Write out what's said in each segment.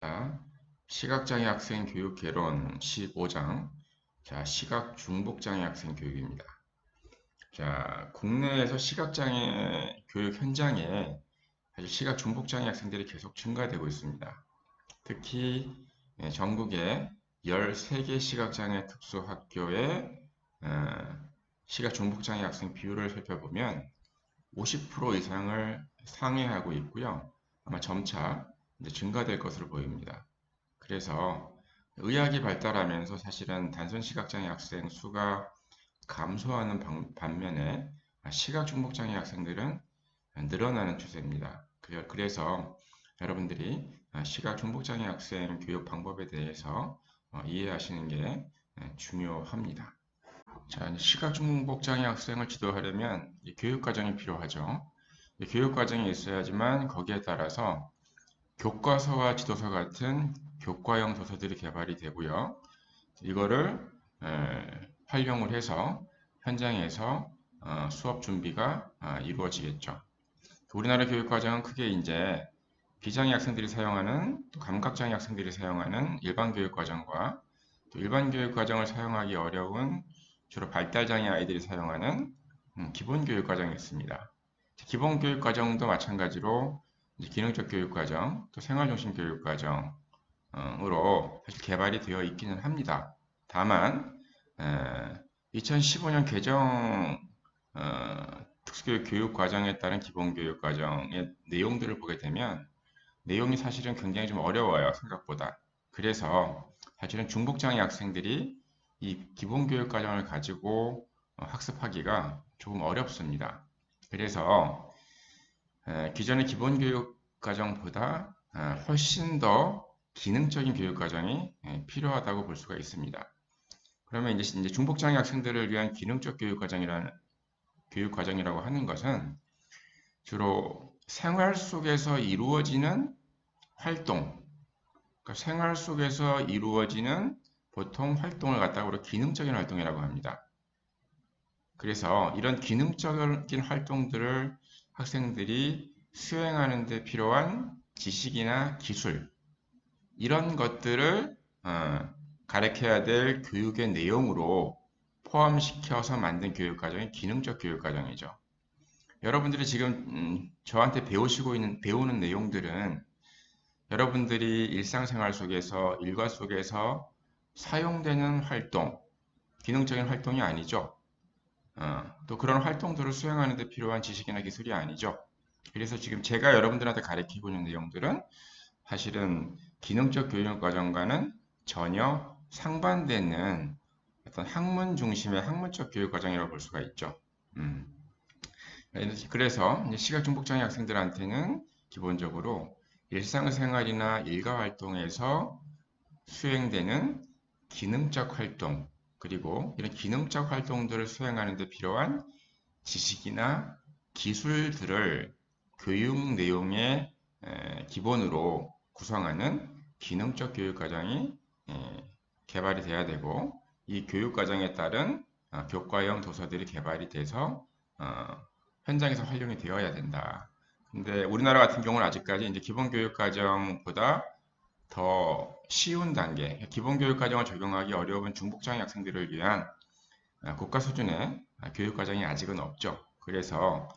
자, 시각장애 학생 교육 개론 15장. 자, 시각 중복장애 학생 교육입니다. 자, 국내에서 시각장애 교육 현장에 사실 시각 중복장애 학생들이 계속 증가되고 있습니다. 특히 전국의 13개 시각장애 특수학교의 시각 중복장애 학생 비율을 살펴보면 50% 이상을 상회하고 있고요. 아마 점차 증가될 것으로 보입니다. 그래서 의학이 발달하면서 사실은 단순 시각장애 학생 수가 감소하는 반면에 시각 중복장애 학생들은 늘어나는 추세입니다. 그래서 여러분들이 시각 중복장애 학생 교육 방법에 대해서 이해하시는 게 중요합니다. 자, 시각 중복장애 학생을 지도하려면 교육 과정이 필요하죠. 교육 과정이 있어야지만 거기에 따라서 교과서와 지도서 같은 교과형 도서들이 개발이 되고요. 이거를 활용을 해서 현장에서 수업 준비가 이루어지겠죠. 우리나라 교육과정은 크게 이제 비장애 학생들이 사용하는 또 감각장애 학생들이 사용하는 일반 교육과정과 또 일반 교육과정을 사용하기 어려운 주로 발달장애 아이들이 사용하는 기본 교육과정이 있습니다. 기본 교육과정도 마찬가지로 기능적 교육과정, 또 생활중심 교육과정으로 사실 개발이 되어 있기는 합니다. 다만 2015년 개정 특수교육 교육과정에 따른 기본교육과정의 내용들을 보게 되면 내용이 사실은 굉장히 좀 어려워요, 생각보다. 그래서 사실은 중복장애 학생들이 이 기본교육과정을 가지고 학습하기가 조금 어렵습니다. 그래서 기존의 기본교육과정보다 훨씬 더 기능적인 교육과정이 필요하다고 볼 수가 있습니다. 그러면 이제 중복장애 학생들을 위한 기능적 교육과정이라고 하는 것은 주로 생활 속에서 이루어지는 활동, 그러니까 생활 속에서 이루어지는 보통 활동을 갖다가 우리 기능적인 활동이라고 합니다. 그래서 이런 기능적인 활동들을 학생들이 수행하는 데 필요한 지식이나 기술, 이런 것들을 가르쳐야 될 교육의 내용으로 포함시켜서 만든 교육과정이 기능적 교육과정이죠. 여러분들이 지금 저한테 배우는 내용들은 여러분들이 일상생활 속에서, 일과 속에서 사용되는 활동, 기능적인 활동이 아니죠. 또 그런 활동들을 수행하는 데 필요한 지식이나 기술이 아니죠. 그래서 지금 제가 여러분들한테 가르치고 있는 내용들은 사실은 기능적 교육 과정과는 전혀 상반되는 어떤 학문 중심의 학문적 교육 과정이라고 볼 수가 있죠. 음. 그래서 시각 중복장애 학생들한테는 기본적으로 일상생활이나 일과 활동에서 수행되는 기능적 활동, 그리고 이런 기능적 활동들을 수행하는 데 필요한 지식이나 기술들을 교육 내용의 기본으로 구성하는 기능적 교육 과정이 개발이 돼야 되고, 이 교육 과정에 따른 교과형 도서들이 개발이 돼서 현장에서 활용이 되어야 된다. 근데 우리나라 같은 경우는 아직까지 이제 기본교육과정보다 더 쉬운 단계, 기본교육과정을 적용하기 어려운 중복장애 학생들을 위한 국가 수준의 교육과정이 아직은 없죠. 그래서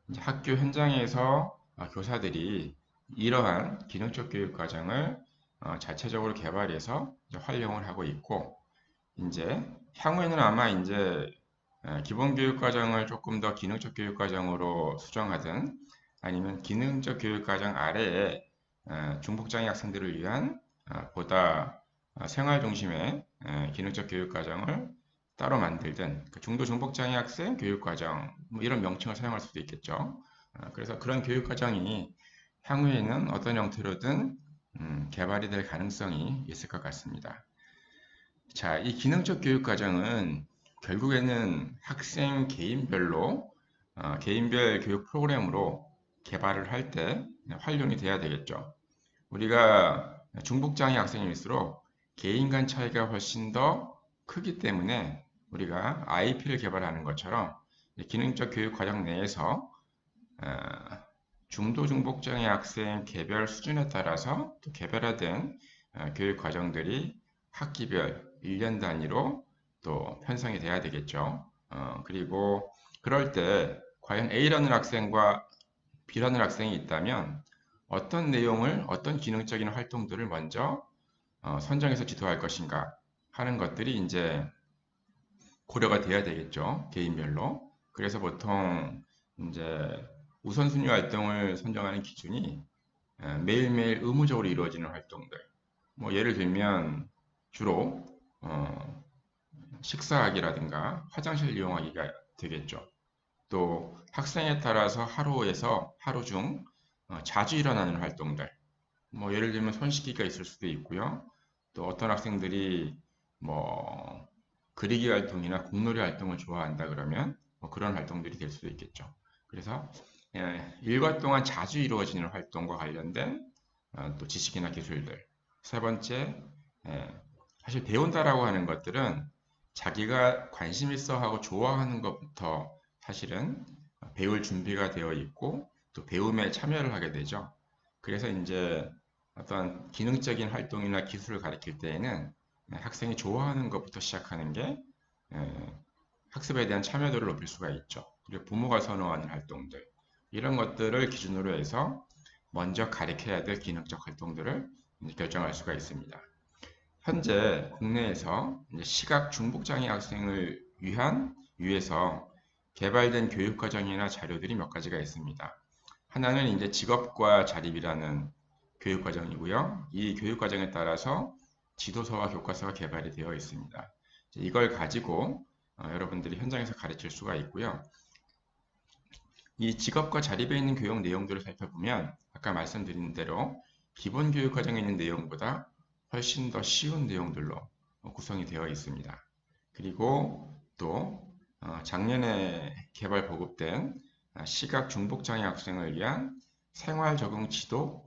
이제 학교 현장에서 교사들이 이러한 기능적 교육과정을 자체적으로 개발해서 활용을 하고 있고, 이제 향후에는 아마 이제 기본 교육 과정을 조금 더 기능적 교육 과정으로 수정하든 아니면 기능적 교육 과정 아래에 중복장애 학생들을 위한 보다 생활 중심의 기능적 교육 과정을 따로 만들든 그 중도 중복장애 학생 교육 과정 뭐 이런 명칭을 사용할 수도 있겠죠. 그래서 그런 교육 과정이 향후에는 어떤 형태로든 개발이 될 가능성이 있을 것 같습니다. 자, 이 기능적 교육 과정은 결국에는 학생 개인별로 개인별 교육 프로그램으로 개발을 할 때 활용이 돼야 되겠죠. 우리가 중복장애 학생일수록 개인 간 차이가 훨씬 더 크기 때문에 우리가 IP를 개발하는 것처럼 기능적 교육 과정 내에서 중도 중복장애 학생 개별 수준에 따라서 또 개별화된 교육 과정들이 학기별 1년 단위로 또 편성이 돼야 되겠죠. 그리고 그럴 때 과연 A라는 학생과 B라는 학생이 있다면 어떤 내용을, 어떤 기능적인 활동들을 먼저 선정해서 지도할 것인가 하는 것들이 이제 고려가 돼야 되겠죠. 개인별로. 그래서 보통 이제 우선순위 활동을 선정하는 기준이 매일매일 의무적으로 이루어지는 활동들. 뭐 예를 들면 주로 식사하기라든가 화장실 이용하기가 되겠죠. 또 학생에 따라서 하루에서 하루 중 자주 일어나는 활동들. 뭐 예를 들면 손 씻기가 있을 수도 있고요. 또 어떤 학생들이 뭐 그리기 활동이나 공놀이 활동을 좋아한다 그러면 뭐 그런 활동들이 될 수도 있겠죠. 그래서 일과 동안 자주 이루어지는 활동과 관련된 또 지식이나 기술들. 세 번째, 사실 배운다라고 하는 것들은 자기가 관심 있어 하고 좋아하는 것부터 사실은 배울 준비가 되어 있고 또 배움에 참여를 하게 되죠. 그래서 이제 어떤 기능적인 활동이나 기술을 가르칠 때에는 학생이 좋아하는 것부터 시작하는 게 학습에 대한 참여도를 높일 수가 있죠. 그리고 부모가 선호하는 활동들 이런 것들을 기준으로 해서 먼저 가르쳐야 될 기능적 활동들을 결정할 수가 있습니다. 현재 국내에서 시각 중복장애 학생을 위해서 개발된 교육과정이나 자료들이 몇 가지가 있습니다. 하나는 이제 직업과 자립이라는 교육과정이고요. 이 교육과정에 따라서 지도서와 교과서가 개발이 되어 있습니다. 이걸 가지고 여러분들이 현장에서 가르칠 수가 있고요. 이 직업과 자립에 있는 교육 내용들을 살펴보면 아까 말씀드린 대로 기본 교육과정에 있는 내용보다 훨씬 더 쉬운 내용들로 구성이 되어 있습니다. 그리고 또 작년에 개발 보급된 시각 중복장애 학생을 위한 생활 적응 지도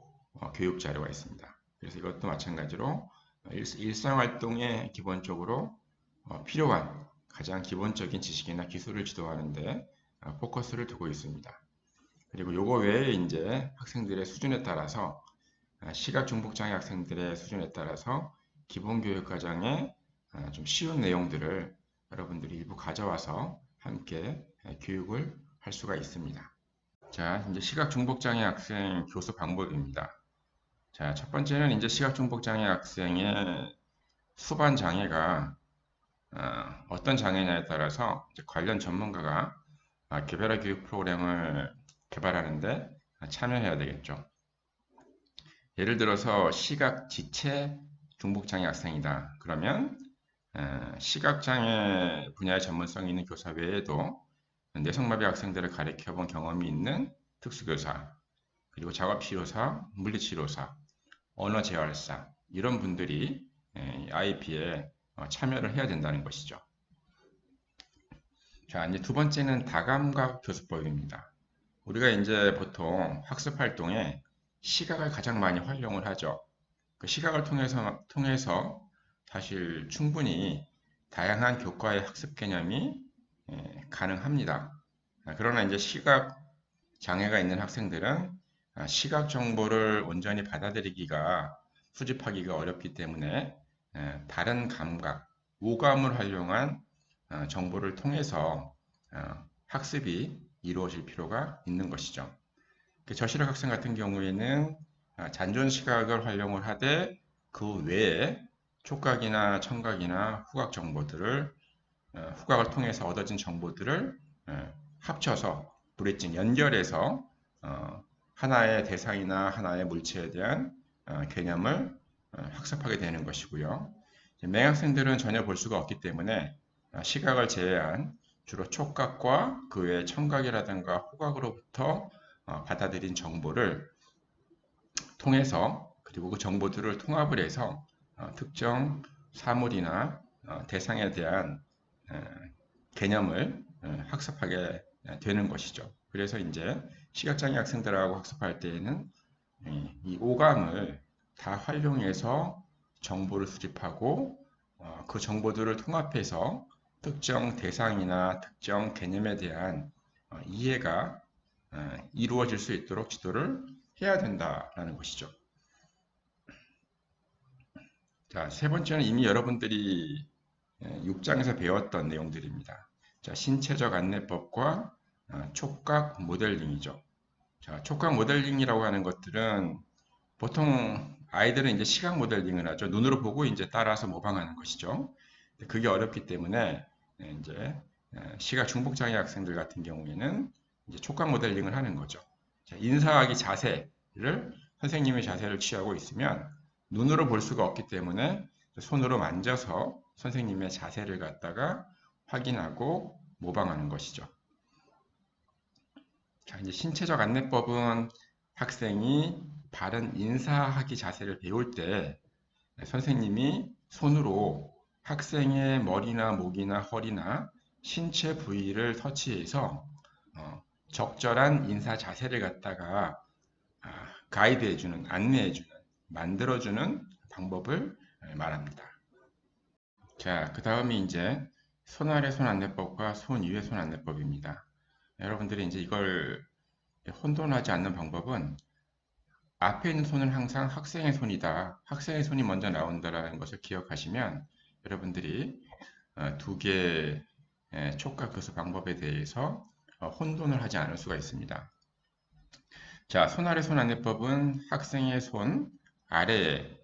교육 자료가 있습니다. 그래서 이것도 마찬가지로 일상활동에 기본적으로 필요한 가장 기본적인 지식이나 기술을 지도하는데 포커스를 두고 있습니다. 그리고 요거 외에 이제 학생들의 수준에 따라서 시각 중복장애 학생들의 수준에 따라서 기본 교육 과정에 좀 쉬운 내용들을 여러분들이 일부 가져와서 함께 교육을 할 수가 있습니다. 자, 이제 시각 중복장애 학생 교수 방법입니다. 자, 첫 번째는 이제 시각 중복장애 학생의 수반 장애가 어떤 장애냐에 따라서 관련 전문가가 개별화 교육 프로그램을 개발하는데 참여해야 되겠죠. 예를 들어서 시각 지체 중복장애 학생이다. 그러면 시각장애 분야의 전문성이 있는 교사 외에도 뇌성마비 학생들을 가르쳐본 경험이 있는 특수교사, 그리고 작업치료사, 물리치료사, 언어재활사 이런 분들이 IP에 참여를 해야 된다는 것이죠. 자, 이제 두 번째는 다감각 교수법입니다. 우리가 이제 보통 학습 활동에 시각을 가장 많이 활용을 하죠. 그 시각을 통해서 사실 충분히 다양한 교과의 학습 개념이 가능합니다. 그러나 이제 시각 장애가 있는 학생들은 시각 정보를 온전히 받아들이기가 수집하기가 어렵기 때문에 다른 감각, 오감을 활용한 정보를 통해서 학습이 이루어질 필요가 있는 것이죠. 저시력 학생 같은 경우에는 잔존 시각을 활용을 하되 그 외에 촉각이나 청각이나 후각 정보들을 후각을 통해서 얻어진 정보들을 합쳐서 브릿징 연결해서 하나의 대상이나 하나의 물체에 대한 개념을 학습하게 되는 것이고요. 맹학생들은 전혀 볼 수가 없기 때문에 시각을 제외한 주로 촉각과 그 외 청각이라든가 후각으로부터 받아들인 정보를 통해서 그리고 그 정보들을 통합을 해서 특정 사물이나 대상에 대한 개념을 학습하게 되는 것이죠. 그래서 이제 시각장애 학생들하고 학습할 때에는 이 오감을 다 활용해서 정보를 수집하고 그 정보들을 통합해서 특정 대상이나 특정 개념에 대한 이해가 이루어질 수 있도록 지도를 해야 된다라는 것이죠. 자, 세 번째는 이미 여러분들이 6장에서 배웠던 내용들입니다. 자, 신체적 안내법과 촉각 모델링이죠. 자, 촉각 모델링이라고 하는 것들은 보통 아이들은 이제 시각 모델링을 하죠. 눈으로 보고 이제 따라서 모방하는 것이죠. 그게 어렵기 때문에 이제 시각 중복 장애 학생들 같은 경우에는 이제 촉각 모델링을 하는 거죠. 자, 인사하기 자세를 선생님의 자세를 취하고 있으면 눈으로 볼 수가 없기 때문에 손으로 만져서 선생님의 자세를 갖다가 확인하고 모방하는 것이죠. 자, 이제 신체적 안내법은 학생이 바른 인사하기 자세를 배울 때 선생님이 손으로 학생의 머리나 목이나 허리나 신체 부위를 터치해서 적절한 인사 자세를 갖다가 가이드해주는, 안내해주는, 만들어주는 방법을 말합니다. 자, 그 다음이 이제 손 아래 손 안내법과 손 위에 손 안내법입니다. 여러분들이 이제 이걸 혼돈하지 않는 방법은 앞에 있는 손은 항상 학생의 손이다. 학생의 손이 먼저 나온다라는 것을 기억하시면 여러분들이 두 개의 촉각 교수 방법에 대해서 혼돈을 하지 않을 수가 있습니다. 자, 손 아래 손 안내법은 학생의 손 아래에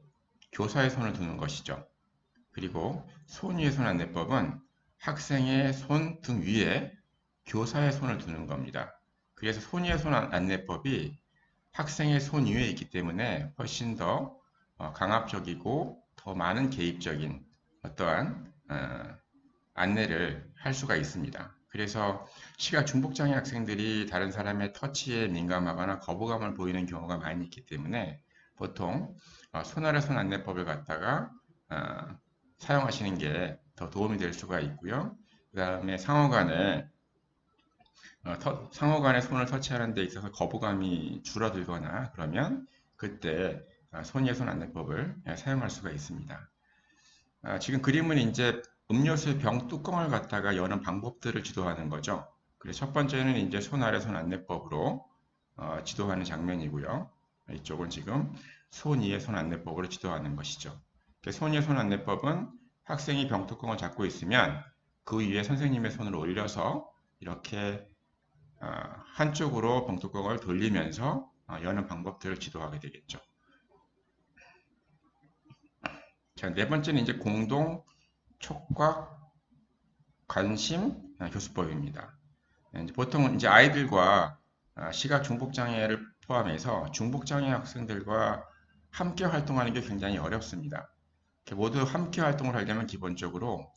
교사의 손을 두는 것이죠. 그리고 손 위에 손 안내법은 학생의 손 등 위에 교사의 손을 두는 겁니다. 그래서 손 위에 손 안내법이 학생의 손 위에 있기 때문에 훨씬 더 강압적이고 더 많은 개입적인 어떠한 안내를 할 수가 있습니다. 그래서 시각 중복장애 학생들이 다른 사람의 터치에 민감하거나 거부감을 보이는 경우가 많이 있기 때문에 보통 손 아래 손 안내법을 갖다가 사용하시는 게 더 도움이 될 수가 있고요. 그 다음에 상호간에 손을 터치하는 데 있어서 거부감이 줄어들거나 그러면 그때 손 위에 손 안내법을 사용할 수가 있습니다. 지금 그림은 이제 음료수의 병 뚜껑을 갖다가 여는 방법들을 지도하는 거죠. 그래서 첫 번째는 이제 손 아래 손 안내법으로 지도하는 장면이고요. 이쪽은 지금 손 위에 손 안내법으로 지도하는 것이죠. 손 위에 손 안내법은 학생이 병 뚜껑을 잡고 있으면 그 위에 선생님의 손을 올려서 이렇게 한쪽으로 병 뚜껑을 돌리면서 여는 방법들을 지도하게 되겠죠. 자, 네 번째는 이제 공동 촉각 관심 교수법입니다. 보통 이제 아이들과 시각 중복 장애를 포함해서 중복 장애 학생들과 함께 활동하는 게 굉장히 어렵습니다. 모두 함께 활동을 하려면 기본적으로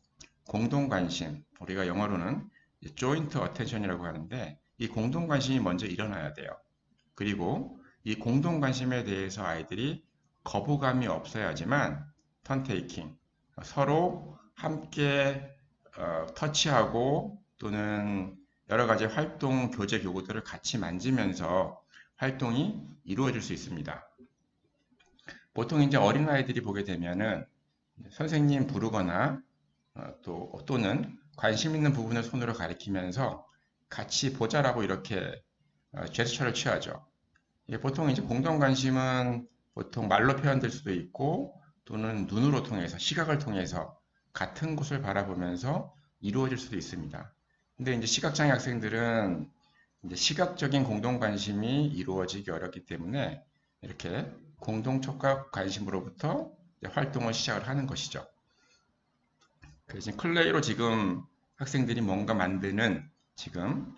공동 관심, 우리가 영어로는 joint attention이라고 하는데 이 공동 관심이 먼저 일어나야 돼요. 그리고 이 공동 관심에 대해서 아이들이 거부감이 없어야지만 턴 테이킹, 서로 함께 터치하고 또는 여러 가지 활동 교재 교구들을 같이 만지면서 활동이 이루어질 수 있습니다. 보통 이제 어린아이들이 보게 되면은 선생님 부르거나 또는 관심 있는 부분을 손으로 가리키면서 같이 보자라고 이렇게 제스처를 취하죠. 보통 이제 공동 관심은 보통 말로 표현될 수도 있고 또는 눈으로 통해서 시각을 통해서 같은 곳을 바라보면서 이루어질 수도 있습니다. 근데 이제 시각장애 학생들은 이제 시각적인 공동 관심이 이루어지기 어렵기 때문에 이렇게 공동 촉각 관심으로부터 활동을 시작을 하는 것이죠. 그래서 클레이로 지금 학생들이 뭔가 만드는 지금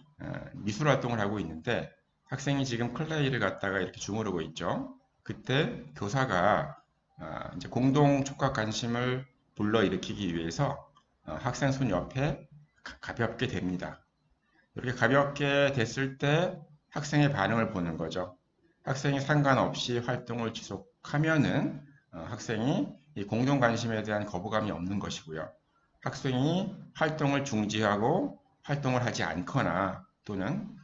미술 활동을 하고 있는데 학생이 지금 클레이를 갖다가 이렇게 주무르고 있죠. 그때 교사가 이제 공동 촉각 관심을 불러일으키기 위해서 학생 손 옆에 가볍게 댑니다. 이렇게 가볍게 됐을 때 학생의 반응을 보는 거죠. 학생이 상관없이 활동을 지속하면은 학생이 이 공동 관심에 대한 거부감이 없는 것이고요. 학생이 활동을 중지하고 활동을 하지 않거나 또는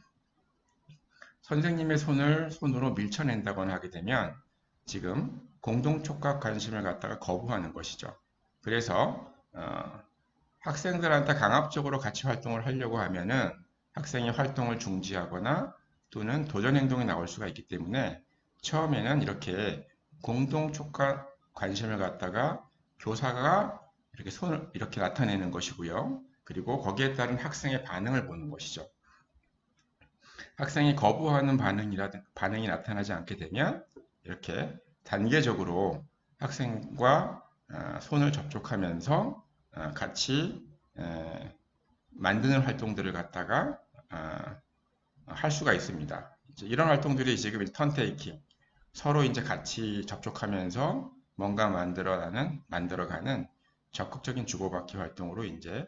선생님의 손을 손으로 밀쳐낸다거나 하게 되면 지금 공동 촉각 관심을 갖다가 거부하는 것이죠. 그래서 학생들한테 강압적으로 같이 활동을 하려고 하면은 학생이 활동을 중지하거나 또는 도전 행동이 나올 수가 있기 때문에 처음에는 이렇게 공동 촉각 관심을 갖다가 교사가 이렇게 손을 이렇게 나타내는 것이고요. 그리고 거기에 따른 학생의 반응을 보는 것이죠. 학생이 거부하는 반응이 나타나지 않게 되면 이렇게 단계적으로 학생과 손을 접촉하면서 같이 만드는 활동들을 갖다가 할 수가 있습니다. 이런 활동들이 지금 턴테이킹, 서로 이제 같이 접촉하면서 뭔가 만들어가는 적극적인 주고받기 활동으로 이제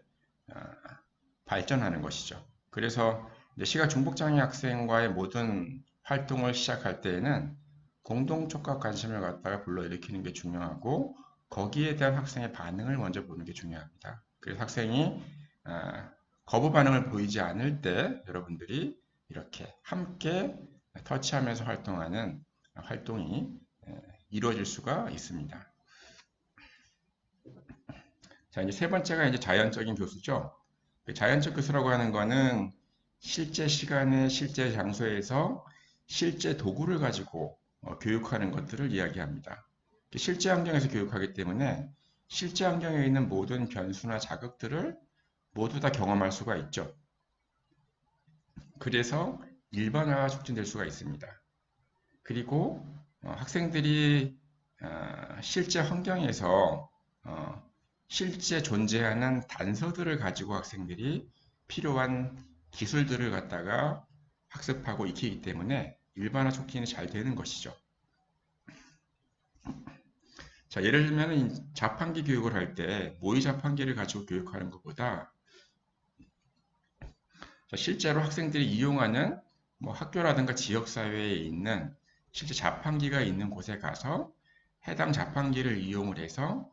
발전하는 것이죠. 그래서 시각 중복장애 학생과의 모든 활동을 시작할 때에는 공동 촉각 관심을 갖다가 불러일으키는 게 중요하고 거기에 대한 학생의 반응을 먼저 보는 게 중요합니다. 그래서 학생이 거부 반응을 보이지 않을 때 여러분들이 이렇게 함께 터치하면서 활동하는 활동이 이루어질 수가 있습니다. 자, 이제 세 번째가 이제 자연적인 교수죠. 자연적 교수라고 하는 거는 실제 시간에 실제 장소에서 실제 도구를 가지고 교육하는 것들을 이야기합니다. 실제 환경에서 교육하기 때문에 실제 환경에 있는 모든 변수나 자극들을 모두 다 경험할 수가 있죠. 그래서 일반화가 촉진될 수가 있습니다. 그리고 학생들이 실제 환경에서 실제 존재하는 단서들을 가지고 학생들이 필요한 기술들을 갖다가 학습하고 익히기 때문에 일반화 촉진이 잘 되는 것이죠. 자, 예를 들면 자판기 교육을 할 때 모의 자판기를 가지고 교육하는 것보다 실제로 학생들이 이용하는 학교라든가 지역사회에 있는 실제 자판기가 있는 곳에 가서 해당 자판기를 이용을 해서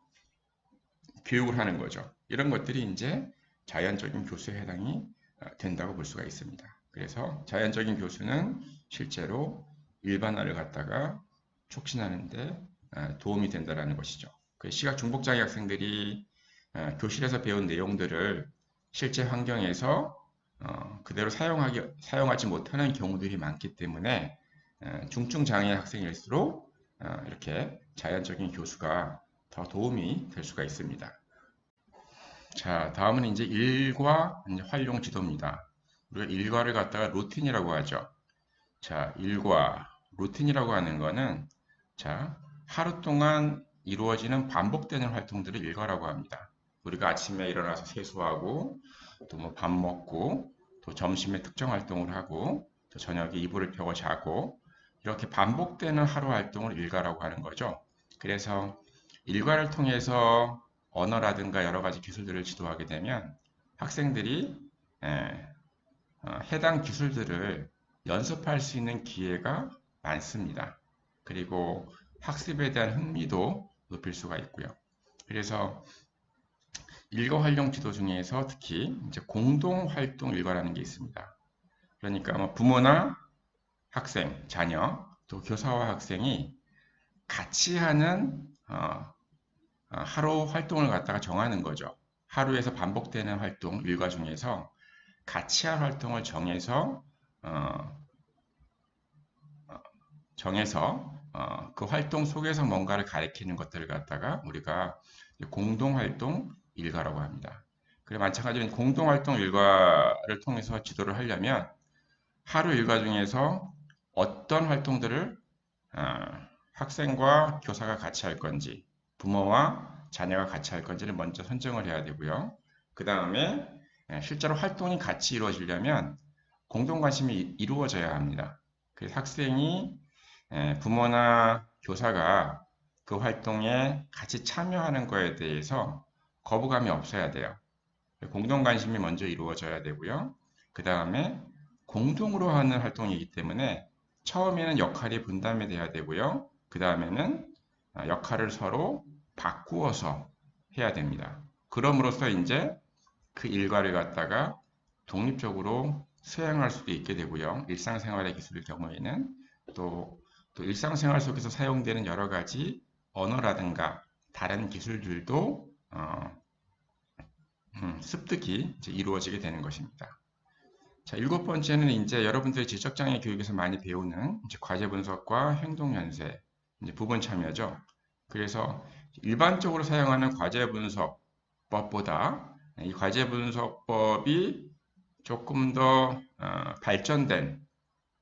교육을 하는 거죠. 이런 것들이 이제 자연적인 교수에 해당이 된다고 볼 수가 있습니다. 그래서 자연적인 교수는 실제로 일반화를 갖다가 촉진하는데 도움이 된다는 것이죠. 시각 중복장애 학생들이 교실에서 배운 내용들을 실제 환경에서 그대로 사용하지 못하는 경우들이 많기 때문에 중증장애 학생일수록 이렇게 자연적인 교수가 더 도움이 될 수가 있습니다. 자, 다음은 이제 일과 활용 지도입니다. 우리가 일과를 갖다가 루틴이라고 하죠. 자, 일과 루틴이라고 하는 거는 자, 하루 동안 이루어지는 반복되는 활동들을 일과라고 합니다. 우리가 아침에 일어나서 세수하고 또 밥 먹고 또 점심에 특정 활동을 하고 또 저녁에 이불을 펴고 자고 이렇게 반복되는 하루 활동을 일과라고 하는 거죠. 그래서 일과를 통해서 언어라든가 여러 가지 기술들을 지도하게 되면 학생들이 해당 기술들을 연습할 수 있는 기회가 많습니다. 그리고 학습에 대한 흥미도 높일 수가 있고요. 그래서 일과 활용 지도 중에서 특히 이제 공동 활동 일과라는 게 있습니다. 그러니까 부모나 학생, 자녀, 또 교사와 학생이 같이 하는 하루 활동을 갖다가 정하는 거죠. 하루에서 반복되는 활동 일과 중에서 같이 할 활동을 정해서 그 활동 속에서 뭔가를 가리키는 것들을 갖다가 우리가 공동활동 일과라고 합니다. 그리고 마찬가지로 공동활동 일과를 통해서 지도를 하려면 하루 일과 중에서 어떤 활동들을 학생과 교사가 같이 할 건지 부모와 자녀가 같이 할 건지를 먼저 선정을 해야 되고요. 그 다음에 실제로 활동이 같이 이루어지려면 공동관심이 이루어져야 합니다. 그래서 학생이 부모나 교사가 그 활동에 같이 참여하는 것에 대해서 거부감이 없어야 돼요. 공동관심이 먼저 이루어져야 되고요. 그 다음에 공동으로 하는 활동이기 때문에 처음에는 역할이 분담이 돼야 되고요. 그 다음에는 역할을 서로 바꾸어서 해야 됩니다. 그럼으로써 이제 그 일과를 갖다가 독립적으로 수행할 수도 있게 되고요. 일상생활의 기술의 경우에는 또 일상생활 속에서 사용되는 여러 가지 언어라든가 다른 기술들도 습득이 이루어지게 되는 것입니다. 자, 일곱 번째는 이제 여러분들이 지적장애 교육에서 많이 배우는 이제 과제 분석과 행동 연쇄, 이제 부분 참여죠. 그래서 일반적으로 사용하는 과제 분석법보다 이 과제 분석법이 조금 더 발전된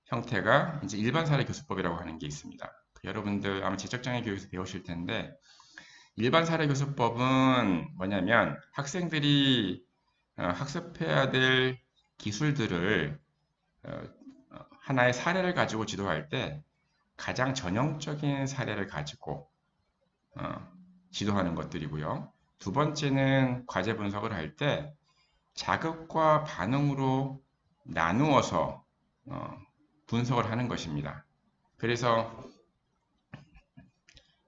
형태가 이제 일반 사례 교수법이라고 하는 게 있습니다. 여러분들 아마 지적장애 교육에서 배우실 텐데 일반 사례 교수법은 뭐냐면 학생들이 학습해야 될 기술들을 하나의 사례를 가지고 지도할 때 가장 전형적인 사례를 가지고 지도하는 것들이고요. 두 번째는 과제 분석을 할 때 자극과 반응으로 나누어서 분석을 하는 것입니다. 그래서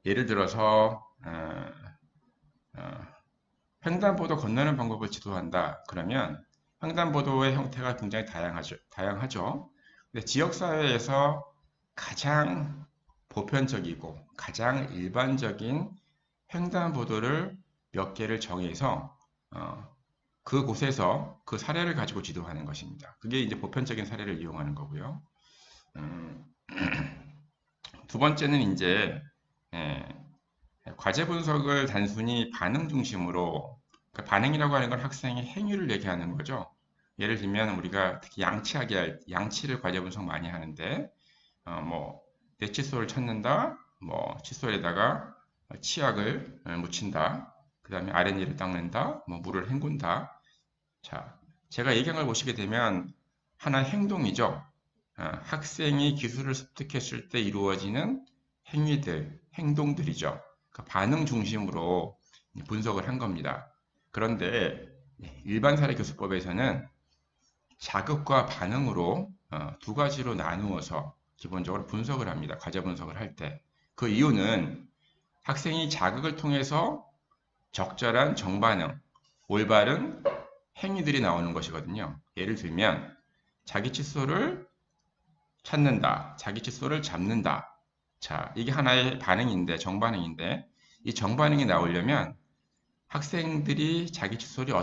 예를 들어서 횡단보도 건너는 방법을 지도한다. 그러면 횡단보도의 형태가 굉장히 다양하죠. 근데 지역사회에서 가장 보편적이고 가장 일반적인 횡단보도를 몇 개를 정해서 그곳에서 그 사례를 가지고 지도하는 것입니다. 그게 이제 보편적인 사례를 이용하는 거고요. 두 번째는 이제 과제 분석을 단순히 반응 중심으로, 그러니까 반응이라고 하는 건 학생의 행위를 얘기하는 거죠. 예를 들면 우리가 특히 양치를 과제 분석 많이 하는데 내 칫솔을 찾는다, 칫솔에다가 치약을 묻힌다, 그 다음에 아랫니를 닦는다, 물을 헹군다. 자, 제가 얘기한 걸 보시게 되면 하나의 행동이죠. 학생이 기술을 습득했을 때 이루어지는 행동들이죠. 그러니까 반응 중심으로 분석을 한 겁니다. 그런데 일반 사례 교수법에서는 자극과 반응으로 두 가지로 나누어서 기본적으로 분석을 합니다. 과제 분석을 할 때. 그 이유는 학생이 자극을 통해서 적절한 정반응, 올바른 행위들이 나오는 것이거든요. 예를 들면 자기 칫솔을 찾는다, 자기 칫솔을 잡는다. 자, 이게 하나의 반응인데, 정반응인데, 이 정반응이 나오려면 학생들이 자기 칫솔의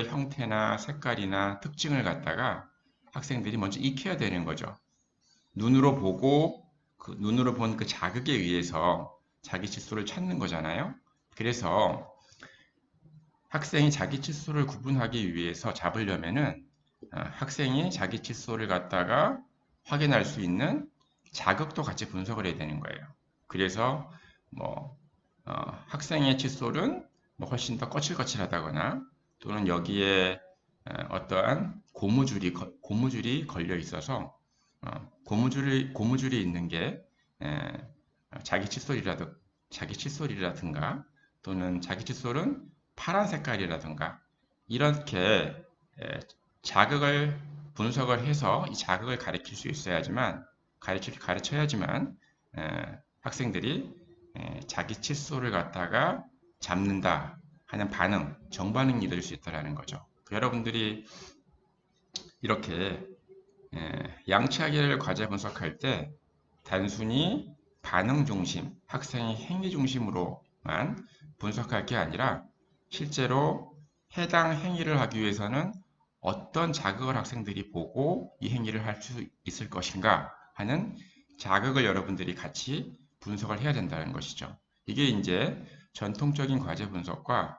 형태나 색깔이나 특징을 갖다가 학생들이 먼저 익혀야 되는 거죠. 눈으로 보고, 눈으로 본 그 자극에 의해서 자기 칫솔을 찾는 거잖아요. 그래서 학생이 자기 칫솔을 구분하기 위해서 잡으려면은 학생이 자기 칫솔을 갖다가 확인할 수 있는 자극도 같이 분석을 해야 되는 거예요. 그래서 학생의 칫솔은 훨씬 더 거칠거칠하다거나 또는 여기에 어떠한 고무줄이 걸려 있어서 고무줄이 있는 게 자기 칫솔이라든가 또는 자기 칫솔은 파란 색깔이라든가 이렇게 자극을 분석을 해서 이 자극을 가르쳐야지만 학생들이 자기 칫솔을 갖다가 잡는다 하는 정반응이 이루어질 수 있다는 거죠. 여러분들이 이렇게 양치하기를 과제 분석할 때 단순히 반응 중심, 학생의 행위 중심으로만 분석할 게 아니라 실제로 해당 행위를 하기 위해서는 어떤 자극을 학생들이 보고 이 행위를 할 수 있을 것인가 하는 자극을 여러분들이 같이 분석을 해야 된다는 것이죠. 이게 이제 전통적인 과제 분석과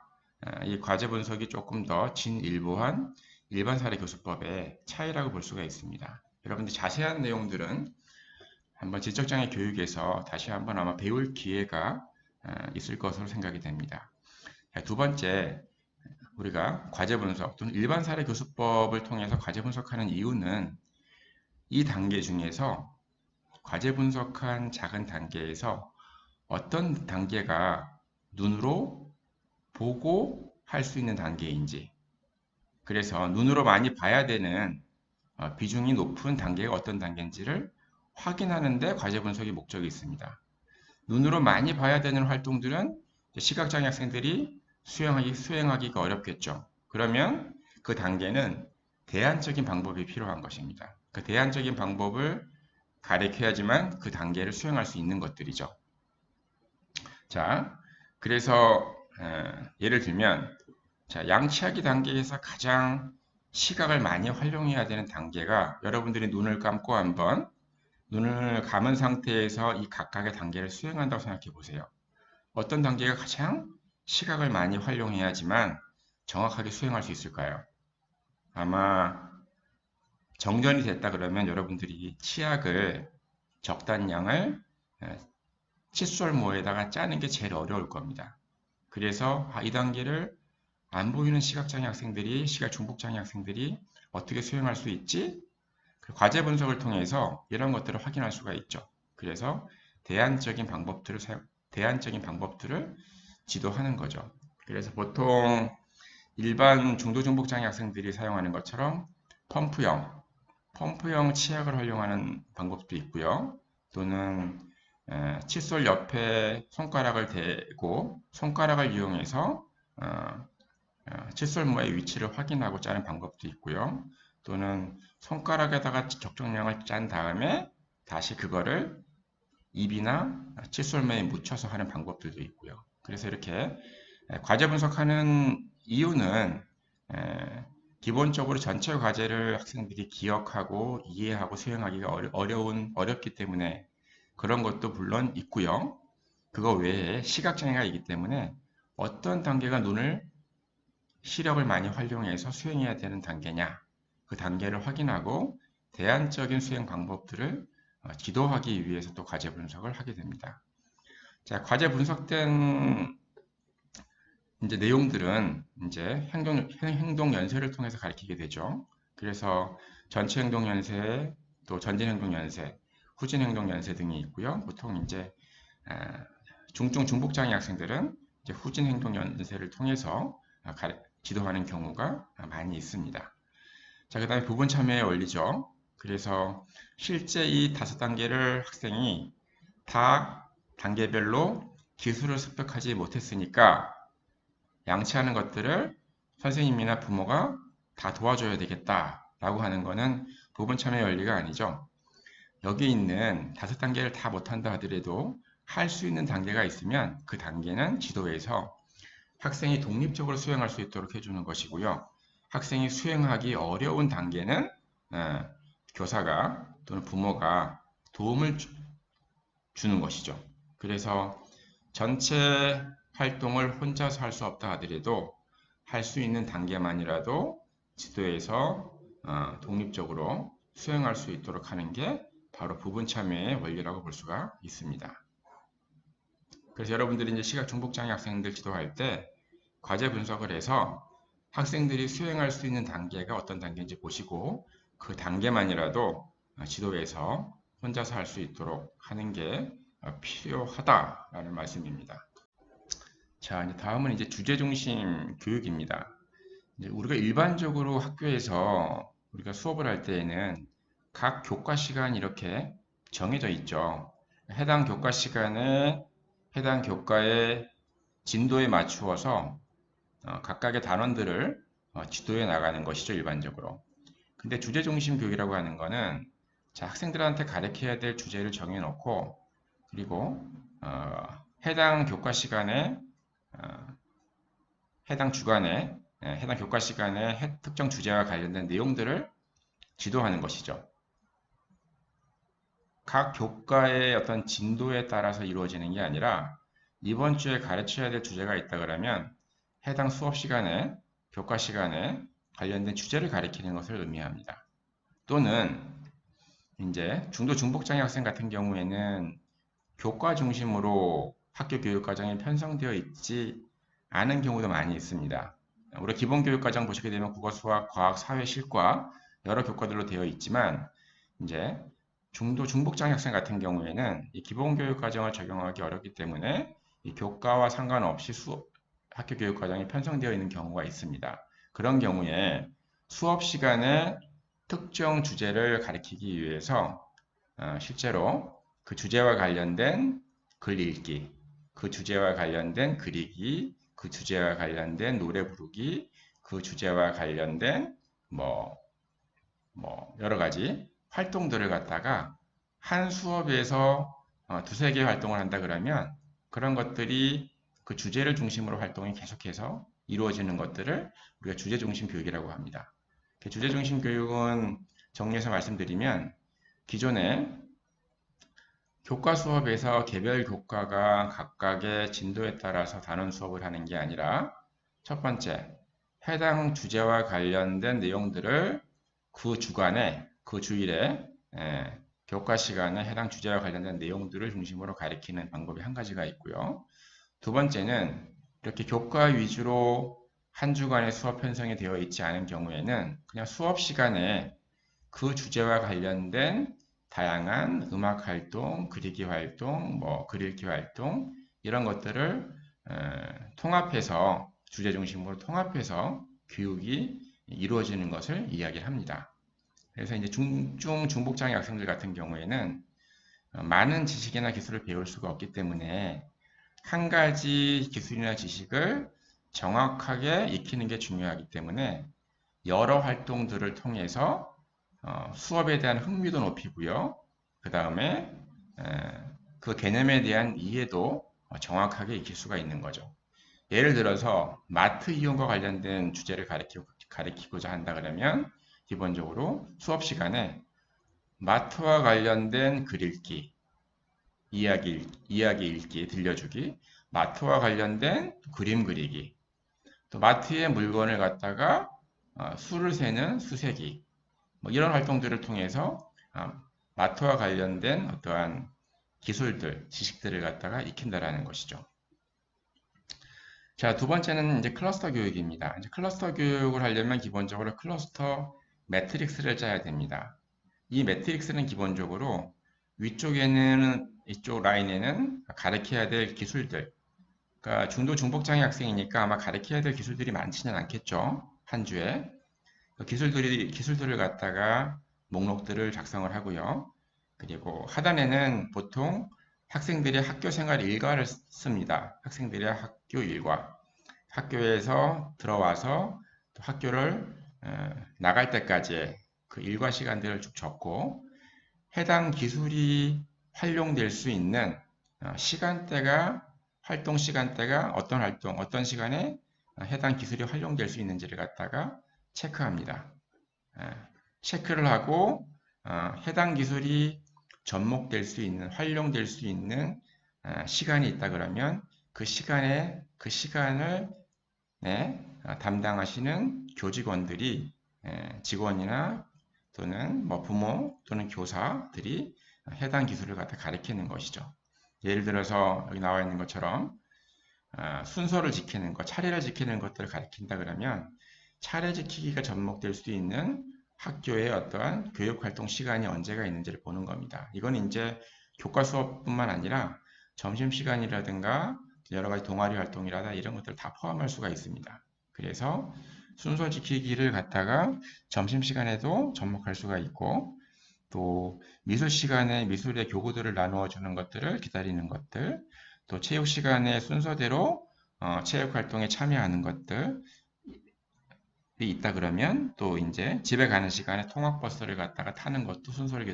이 과제 분석이 조금 더 진일보한 일반 사례 교수법의 차이라고 볼 수가 있습니다. 여러분들 자세한 내용들은 한번 지적장애 교육에서 다시 한번 아마 배울 기회가 있을 것으로 생각이 됩니다. 두 번째, 우리가 과제 분석 또는 일반 사례 교수법을 통해서 과제 분석하는 이유는 이 단계 중에서 과제 분석한 작은 단계에서 어떤 단계가 눈으로 보고 할 수 있는 단계인지, 그래서 눈으로 많이 봐야 되는 비중이 높은 단계가 어떤 단계인지를 확인하는 데 과제 분석의 목적이 있습니다. 눈으로 많이 봐야 되는 활동들은 시각장애 학생들이 수행하기가 어렵겠죠. 그러면 그 단계는 대안적인 방법이 필요한 것입니다. 그 대안적인 방법을 가르쳐야지만 그 단계를 수행할 수 있는 것들이죠. 자, 그래서 예를 들면 양치하기 단계에서 가장 시각을 많이 활용해야 되는 단계가 여러분들이 눈을 감고 한번 눈을 감은 상태에서 이 각각의 단계를 수행한다고 생각해 보세요. 어떤 단계가 가장 시각을 많이 활용해야지만 정확하게 수행할 수 있을까요? 아마 정전이 됐다 그러면 여러분들이 치약을 적당량을 칫솔모에다가 짜는 게 제일 어려울 겁니다. 그래서 이 단계를 안 보이는 시각장애 학생들이, 시각 중복장애 학생들이 어떻게 수행할 수 있지? 과제 분석을 통해서 이런 것들을 확인할 수가 있죠. 그래서 대안적인 방법들을 지도하는 거죠. 그래서 보통 일반 중도 중복장애 학생들이 사용하는 것처럼 펌프형 치약을 활용하는 방법도 있고요. 또는 칫솔 옆에 손가락을 대고 손가락을 이용해서 칫솔모의 위치를 확인하고 짜는 방법도 있고요. 또는 손가락에다가 적정량을 짠 다음에 다시 그거를 입이나 칫솔모에 묻혀서 하는 방법들도 있고요. 그래서 이렇게 과제 분석하는 이유는 기본적으로 전체 과제를 학생들이 기억하고 이해하고 수행하기가 어렵기 때문에 그런 것도 물론 있고요. 그거 외에 시각장애가 있기 때문에 어떤 단계가 눈을 시력을 많이 활용해서 수행해야 되는 단계냐, 그 단계를 확인하고 대안적인 수행 방법들을 지도하기 위해서 또 과제 분석을 하게 됩니다. 자, 과제 분석된 이제 내용들은 이제 행동 연쇄를 통해서 가리키게 되죠. 그래서 전체 행동 연쇄, 또 전진 행동 연쇄, 후진 행동 연쇄 등이 있고요. 보통 이제 중증 중복장애 학생들은 이제 후진 행동 연쇄를 통해서 지도하는 경우가 많이 있습니다. 자, 그 다음에 부분 참여의 원리죠. 그래서 실제 이 5단계를 학생이 다 단계별로 기술을 습득하지 못했으니까 양치하는 것들을 선생님이나 부모가 다 도와줘야 되겠다라고 하는 것은 부분 참여의 원리가 아니죠. 여기 있는 5단계를 다 못한다 하더라도 할 수 있는 단계가 있으면 그 단계는 지도에서 학생이 독립적으로 수행할 수 있도록 해주는 것이고요. 학생이 수행하기 어려운 단계는 교사가 또는 부모가 도움을 주는 것이죠. 그래서 전체 활동을 혼자서 할 수 없다 하더라도 할 수 있는 단계만이라도 지도에서 독립적으로 수행할 수 있도록 하는 게 바로 부분 참여의 원리라고 볼 수가 있습니다. 그래서 여러분들이 이제 시각 중복장애 학생들 지도할 때 과제 분석을 해서 학생들이 수행할 수 있는 단계가 어떤 단계인지 보시고 그 단계만이라도 지도에서 혼자서 할 수 있도록 하는 게 필요하다라는 말씀입니다. 자, 이제 다음은 이제 주제 중심 교육입니다. 이제 우리가 일반적으로 학교에서 우리가 수업을 할 때에는 각 교과 시간이 이렇게 정해져 있죠. 해당 교과 시간에 해당 교과의 진도에 맞추어서 각각의 단원들을 지도해 나가는 것이죠, 일반적으로. 근데 주제 중심 교육이라고 하는 거는 자, 학생들한테 가르쳐야 될 주제를 정해놓고 그리고 해당 교과 시간에 해당 주간에 해당 교과 시간에 특정 주제와 관련된 내용들을 지도하는 것이죠. 각 교과의 어떤 진도에 따라서 이루어지는 게 아니라 이번 주에 가르쳐야 될 주제가 있다 그러면 해당 수업 시간에 교과 시간에 관련된 주제를 가리키는 것을 의미합니다. 또는 이제 중도 중복장애 학생 같은 경우에는 교과 중심으로 학교 교육 과정이 편성되어 있지 않은 경우도 많이 있습니다. 우리 기본 교육 과정 보시게 되면 국어, 수학, 과학, 사회, 실과 여러 교과들로 되어 있지만 이제 중도 중복장애 학생 같은 경우에는 이 기본 교육 과정을 적용하기 어렵기 때문에 이 교과와 상관없이 학교 교육 과정이 편성되어 있는 경우가 있습니다. 그런 경우에 수업 시간에 특정 주제를 가리키기 위해서 실제로 그 주제와 관련된 글 읽기, 그 주제와 관련된 그리기, 그 주제와 관련된 노래 부르기, 그 주제와 관련된 여러 가지 활동들을 갖다가 한 수업에서 두세 개 활동을 한다 그러면 그런 것들이 그 주제를 중심으로 활동이 계속해서 이루어지는 것들을 우리가 주제 중심 교육이라고 합니다. 주제중심 교육은 정리해서 말씀드리면 기존에 교과 수업에서 개별 교과가 각각의 진도에 따라서 단원 수업을 하는 게 아니라 첫 번째, 해당 주제와 관련된 내용들을 그 주간에, 그 주일에 교과 시간에 해당 주제와 관련된 내용들을 중심으로 가리키는 방법이 한 가지가 있고요. 두 번째는 이렇게 교과 위주로 한 주간의 수업 편성이 되어 있지 않은 경우에는 그냥 수업 시간에 그 주제와 관련된 다양한 음악 활동, 그리기 활동, 글 읽기 활동 이런 것들을 통합해서 주제 중심으로 통합해서 교육이 이루어지는 것을 이야기를 합니다. 그래서 이제 중증 중복장애 학생들 같은 경우에는 많은 지식이나 기술을 배울 수가 없기 때문에 한 가지 기술이나 지식을 정확하게 익히는 게 중요하기 때문에 여러 활동들을 통해서 수업에 대한 흥미도 높이고요. 그 다음에 그 개념에 대한 이해도 정확하게 익힐 수가 있는 거죠. 예를 들어서 마트 이용과 관련된 주제를 가리키고자 한다 그러면 기본적으로 수업 시간에 마트와 관련된 글 읽기, 이야기 읽기, 들려주기, 마트와 관련된 그림 그리기, 또 마트의 물건을 갖다가 수를 세는 수세기, 이런 활동들을 통해서 마트와 관련된 어떠한 기술들, 지식들을 갖다가 익힌다라는 것이죠. 자, 두 번째는 이제 클러스터 교육입니다. 이제 클러스터 교육을 하려면 기본적으로 클러스터 매트릭스를 짜야 됩니다. 이 매트릭스는 기본적으로 위쪽에는 이쪽 라인에는 가르쳐야 될 기술들, 그러니까 중도 중복장애 학생이니까 아마 가르쳐야 될 기술들이 많지는 않겠죠. 한 주에 기술들을 갖다가 목록들을 작성을 하고요. 그리고 하단에는 보통 학생들의 학교 생활 일과를 씁니다. 학생들의 학교 일과. 학교에서 들어와서 또 학교를 나갈 때까지 그 일과 시간들을 쭉 적고 해당 기술이 활용될 수 있는 시간대가 활동 시간대가 어떤 시간에 해당 기술이 활용될 수 있는지를 갖다가 체크합니다. 체크를 하고 해당 기술이 접목될 수 있는, 활용될 수 있는 시간이 있다 그러면 그 시간을 담당하시는 교직원들이 직원이나 또는 부모 또는 교사들이 해당 기술을 갖다 가르치는 것이죠. 예를 들어서 여기 나와 있는 것처럼 순서를 지키는 것, 차례를 지키는 것들을 가르친다 그러면 차례 지키기가 접목될 수 있는 학교의 어떠한 교육활동 시간이 언제가 있는지를 보는 겁니다. 이건 이제 교과 수업뿐만 아니라 점심시간이라든가 여러 가지 동아리 활동이라든가 이런 것들을 다 포함할 수가 있습니다. 그래서 순서 지키기를 갖다가 점심시간에도 접목할 수가 있고 또 미술 시간에 미술의 교구들을 나누어 주는 것들을 기다리는 것들, 또 체육 시간에 순서대로 체육 활동에 참여하는 것들이 있다 그러면 또 이제 집에 가는 시간에 통학버스를 갖다가 타는 것도 순서를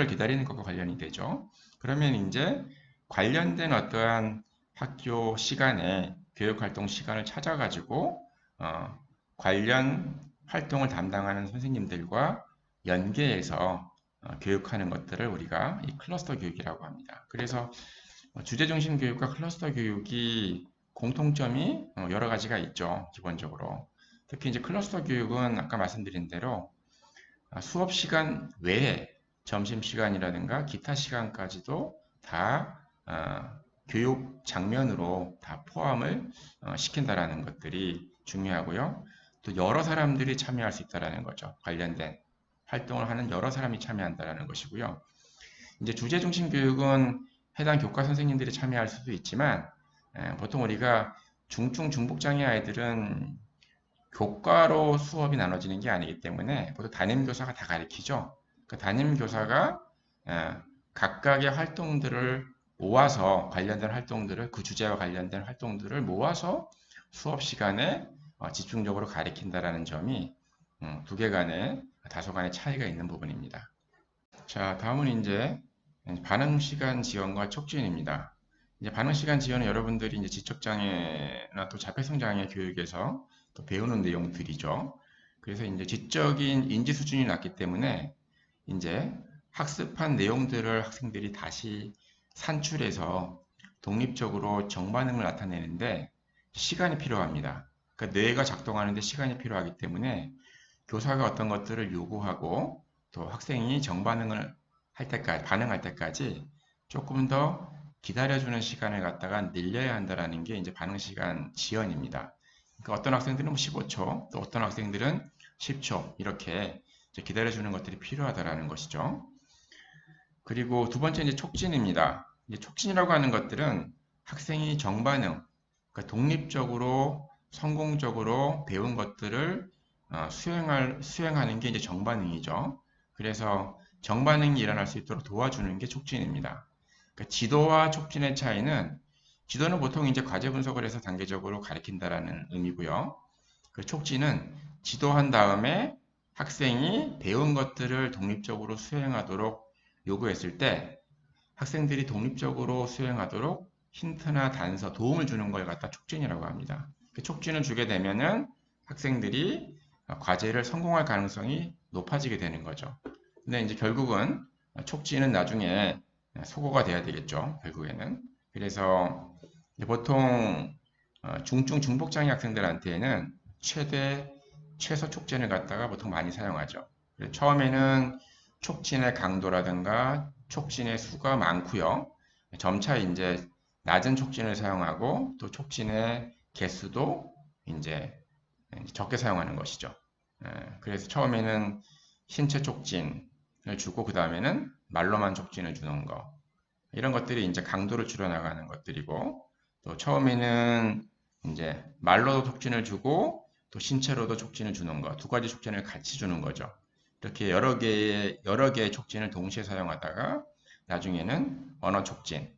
기다리는 것과 관련이 되죠. 그러면 이제 관련된 어떠한 학교 시간에 교육 활동 시간을 찾아가지고 관련 활동을 담당하는 선생님들과 연계해서 교육하는 것들을 우리가 이 클러스터 교육이라고 합니다. 그래서 주제 중심 교육과 클러스터 교육이 공통점이 여러 가지가 있죠. 기본적으로. 특히 이제 클러스터 교육은 아까 말씀드린 대로 수업 시간 외에 점심 시간이라든가 기타 시간까지도 다 교육 장면으로 다 포함을 시킨다라는 것들이 중요하고요. 또 여러 사람들이 참여할 수 있다라는 거죠. 관련된 활동을 하는 여러 사람이 참여한다라는 것이고요. 이제 주제 중심 교육은 해당 교과 선생님들이 참여할 수도 있지만 보통 우리가 중증 중복장애 아이들은 교과로 수업이 나눠지는 게 아니기 때문에 보통 담임교사가 다 가르치죠. 그 담임교사가 각각의 활동들을 모아서 관련된 활동들을 그 주제와 관련된 활동들을 모아서 수업 시간에 집중적으로 가르친다라는 점이 두 개 간의 다소간의 차이가 있는 부분입니다. 자, 다음은 이제 반응 시간 지원과 촉진입니다. 이제 반응 시간 지원은 여러분들이 이제 지적장애나 또 자폐성 장애 교육에서 또 배우는 내용들이죠. 그래서 이제 지적인 인지 수준이 낮기 때문에 이제 학습한 내용들을 학생들이 다시 산출해서 독립적으로 정반응을 나타내는데 시간이 필요합니다. 그러니까 뇌가 작동하는데 시간이 필요하기 때문에 교사가 어떤 것들을 요구하고 또 학생이 정반응을 할 때까지, 반응할 때까지 조금 더 기다려주는 시간을 갖다가 늘려야 한다는 게 이제 반응 시간 지연입니다. 그러니까 어떤 학생들은 뭐 15초, 또 어떤 학생들은 10초 이렇게 기다려주는 것들이 필요하다라는 것이죠. 그리고 두 번째 이제 촉진입니다. 이제 촉진이라고 하는 것들은 학생이 정반응, 그러니까 독립적으로 성공적으로 배운 것들을 수행하는 게 이제 정반응이죠. 그래서 정반응이 일어날 수 있도록 도와주는 게 촉진입니다. 그러니까 지도와 촉진의 차이는 지도는 보통 이제 과제 분석을 해서 단계적으로 가르친다라는 의미고요. 그 촉진은 지도한 다음에 학생이 배운 것들을 독립적으로 수행하도록 요구했을 때 학생들이 독립적으로 수행하도록 힌트나 단서, 도움을 주는 걸 갖다 촉진이라고 합니다. 그 촉진을 주게 되면은 학생들이 과제를 성공할 가능성이 높아지게 되는 거죠. 근데 이제 결국은 촉진은 나중에 소거가 돼야 되겠죠. 결국에는. 그래서 보통 중증 중복장애 학생들한테는 최소 촉진을 갖다가 보통 많이 사용하죠. 처음에는 촉진의 강도라든가 촉진의 수가 많고요. 점차 이제 낮은 촉진을 사용하고 또 촉진의 개수도 이제 적게 사용하는 것이죠. 그래서 처음에는 신체 촉진을 주고 그 다음에는 말로만 촉진을 주는 거. 이런 것들이 이제 강도를 줄여나가는 것들이고 또 처음에는 이제 말로도 촉진을 주고 또 신체로도 촉진을 주는 거. 두 가지 촉진을 같이 주는 거죠. 이렇게 여러 개의 촉진을 동시에 사용하다가 나중에는 언어 촉진,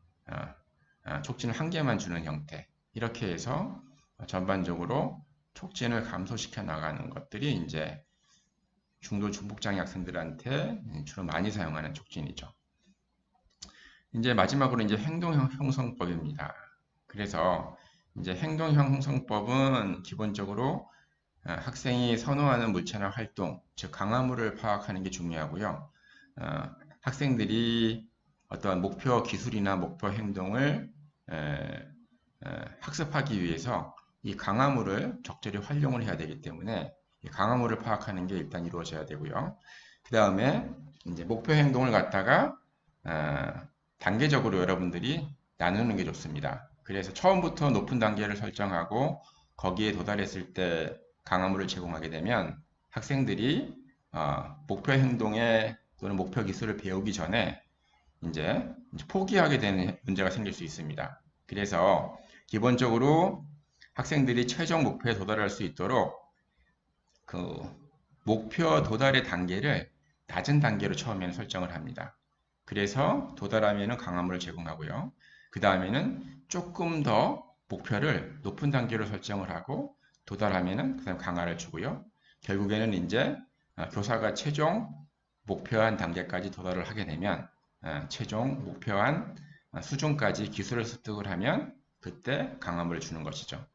촉진을 한 개만 주는 형태. 이렇게 해서 전반적으로 촉진을 감소시켜 나가는 것들이 이제 중도 중복장애 학생들한테 주로 많이 사용하는 촉진이죠. 이제 마지막으로 이제 행동 형성법입니다. 그래서 이제 행동 형성법은 기본적으로 학생이 선호하는 물체나 활동, 즉 강화물을 파악하는 게 중요하고요. 학생들이 어떤 목표 기술이나 목표 행동을 학습하기 위해서 이 강화물을 적절히 활용을 해야 되기 때문에 이 강화물을 파악하는 게 일단 이루어져야 되고요. 그 다음에 이제 목표 행동을 갖다가 단계적으로 여러분들이 나누는 게 좋습니다. 그래서 처음부터 높은 단계를 설정하고 거기에 도달했을 때 강화물을 제공하게 되면 학생들이 목표 행동에 또는 목표 기술을 배우기 전에 이제 포기하게 되는 문제가 생길 수 있습니다. 그래서 기본적으로 학생들이 최종 목표에 도달할 수 있도록 그 목표 도달의 단계를 낮은 단계로 처음에는 설정을 합니다. 그래서 도달하면 강화물을 제공하고요. 그 다음에는 조금 더 목표를 높은 단계로 설정을 하고 도달하면은 그다음 강화를 주고요. 결국에는 이제 교사가 최종 목표한 단계까지 도달을 하게 되면 최종 목표한 수준까지 기술을 습득을 하면 그때 강화물을 주는 것이죠.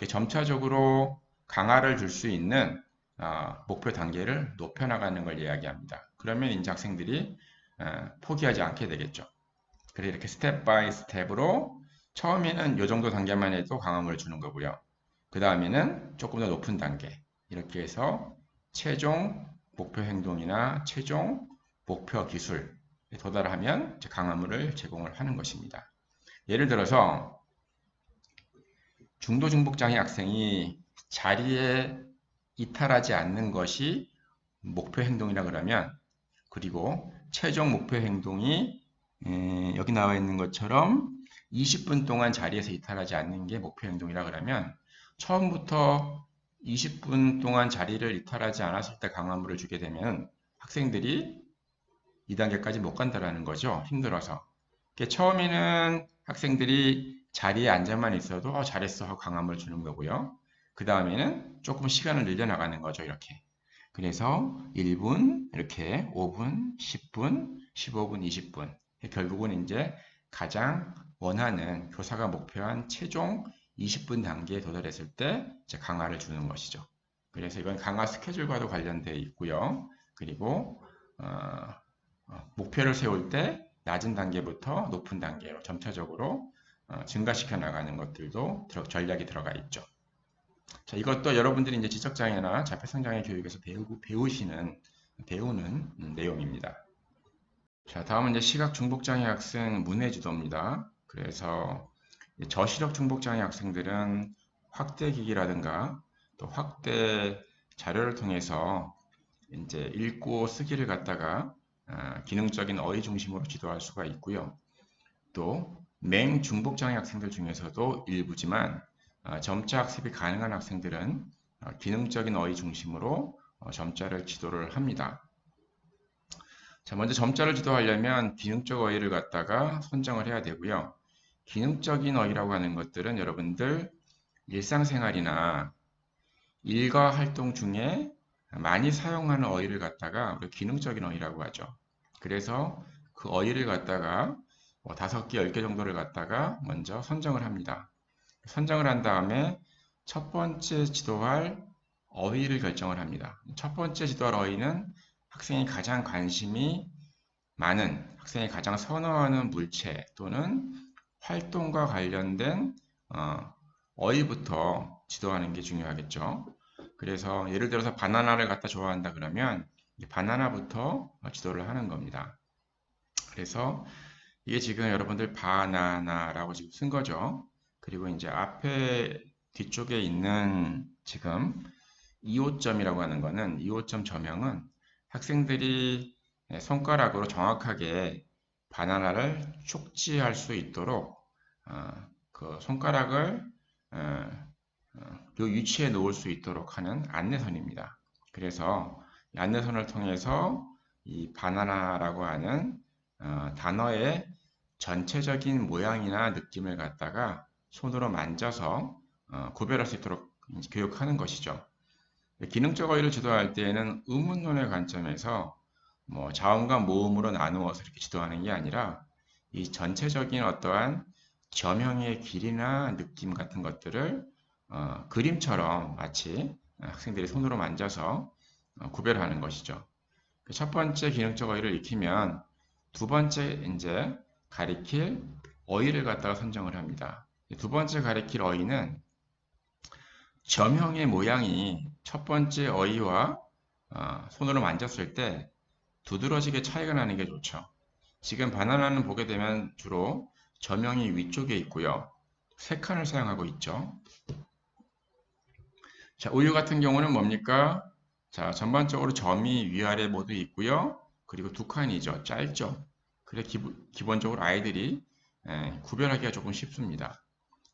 점차적으로 강화를 줄 수 있는 목표 단계를 높여나가는 걸 이야기합니다. 그러면 이제 학생들이 포기하지 않게 되겠죠. 그래서 이렇게 스텝 바이 스텝으로 처음에는 이 정도 단계만 해도 강화물을 주는 거고요. 그 다음에는 조금 더 높은 단계 이렇게 해서 최종 목표 행동이나 최종 목표 기술에 도달하면 강화물을 제공을 하는 것입니다. 예를 들어서 중도 중복장애 학생이 자리에 이탈하지 않는 것이 목표 행동이라 그러면 그리고 최종 목표 행동이 여기 나와 있는 것처럼 20분 동안 자리에서 이탈하지 않는 게 목표 행동이라 그러면 처음부터 20분 동안 자리를 이탈하지 않았을 때 강화물을 주게 되면 학생들이 2단계까지 못 간다라는 거죠. 힘들어서. 처음에는 학생들이 자리에 앉아만 있어도 잘했어 하고 강화물을 주는 거고요. 그 다음에는 조금 시간을 늘려나가는 거죠. 이렇게. 그래서 1분, 이렇게 5분, 10분, 15분, 20분. 결국은 이제 가장 원하는 교사가 목표한 최종 20분 단계에 도달했을 때 이제 강화를 주는 것이죠. 그래서 이건 강화 스케줄과도 관련되어 있고요. 그리고 목표를 세울 때 낮은 단계부터 높은 단계로 점차적으로 증가시켜 나가는 것들도 전략이 들어가 있죠. 자, 이것도 여러분들이 이제 지적장애나 자폐성장애 교육에서 배우는 내용입니다. 자, 다음은 이제 시각 중복장애 학생 문해 지도입니다. 그래서 저시력 중복장애 학생들은 확대 기기라든가 또 확대 자료를 통해서 이제 읽고 쓰기를 갖다가 기능적인 어휘 중심으로 지도할 수가 있고요. 또 맹중복장애 학생들 중에서도 일부지만 점자 학습이 가능한 학생들은 기능적인 어휘 중심으로 점자를 지도를 합니다. 자, 먼저 점자를 지도하려면 기능적 어휘를 갖다가 선정을 해야 되고요. 기능적인 어휘라고 하는 것들은 여러분들 일상생활이나 일과 활동 중에 많이 사용하는 어휘를 갖다가 우리 기능적인 어휘라고 하죠. 그래서 그 어휘를 갖다가 5개, 10개 정도를 갖다가 먼저 선정을 합니다. 선정을 한 다음에 첫 번째 지도할 어휘를 결정을 합니다. 첫 번째 지도할 어휘는 학생이 가장 관심이 많은, 학생이 가장 선호하는 물체 또는 활동과 관련된 어휘부터 지도하는 게 중요하겠죠. 그래서 예를 들어서 바나나를 갖다 좋아한다 그러면 바나나부터 지도를 하는 겁니다. 그래서 이게 지금 여러분들 바나나라고 지금 쓴 거죠. 그리고 이제 앞에 뒤쪽에 있는 지금 2호점이라고 하는 거는 2호점 저명은 학생들이 손가락으로 정확하게 바나나를 축지할 수 있도록 그 손가락을 이 위치에 놓을 수 있도록 하는 안내선입니다. 그래서 이 안내선을 통해서 이 바나나라고 하는 단어의 전체적인 모양이나 느낌을 갖다가 손으로 만져서 구별할 수 있도록 교육하는 것이죠. 기능적 어휘를 지도할 때에는 의문론의 관점에서 자음과 모음으로 나누어서 이렇게 지도하는 게 아니라 이 전체적인 어떠한 점형의 길이나 느낌 같은 것들을 그림처럼 마치 학생들이 손으로 만져서 구별하는 것이죠. 첫 번째 기능적 어휘를 익히면 두 번째 이제 가리킬 어휘를 갖다가 선정을 합니다. 두 번째 가리킬 어휘는 점형의 모양이 첫 번째 어휘와 손으로 만졌을 때 두드러지게 차이가 나는 게 좋죠. 지금 바나나는 보게 되면 주로 점형이 위쪽에 있고요. 세 칸을 사용하고 있죠. 자, 우유 같은 경우는 뭡니까? 자, 전반적으로 점이 위아래 모두 있고요. 그리고 두 칸이죠. 짧죠. 그래 기본적으로 아이들이 구별하기가 조금 쉽습니다.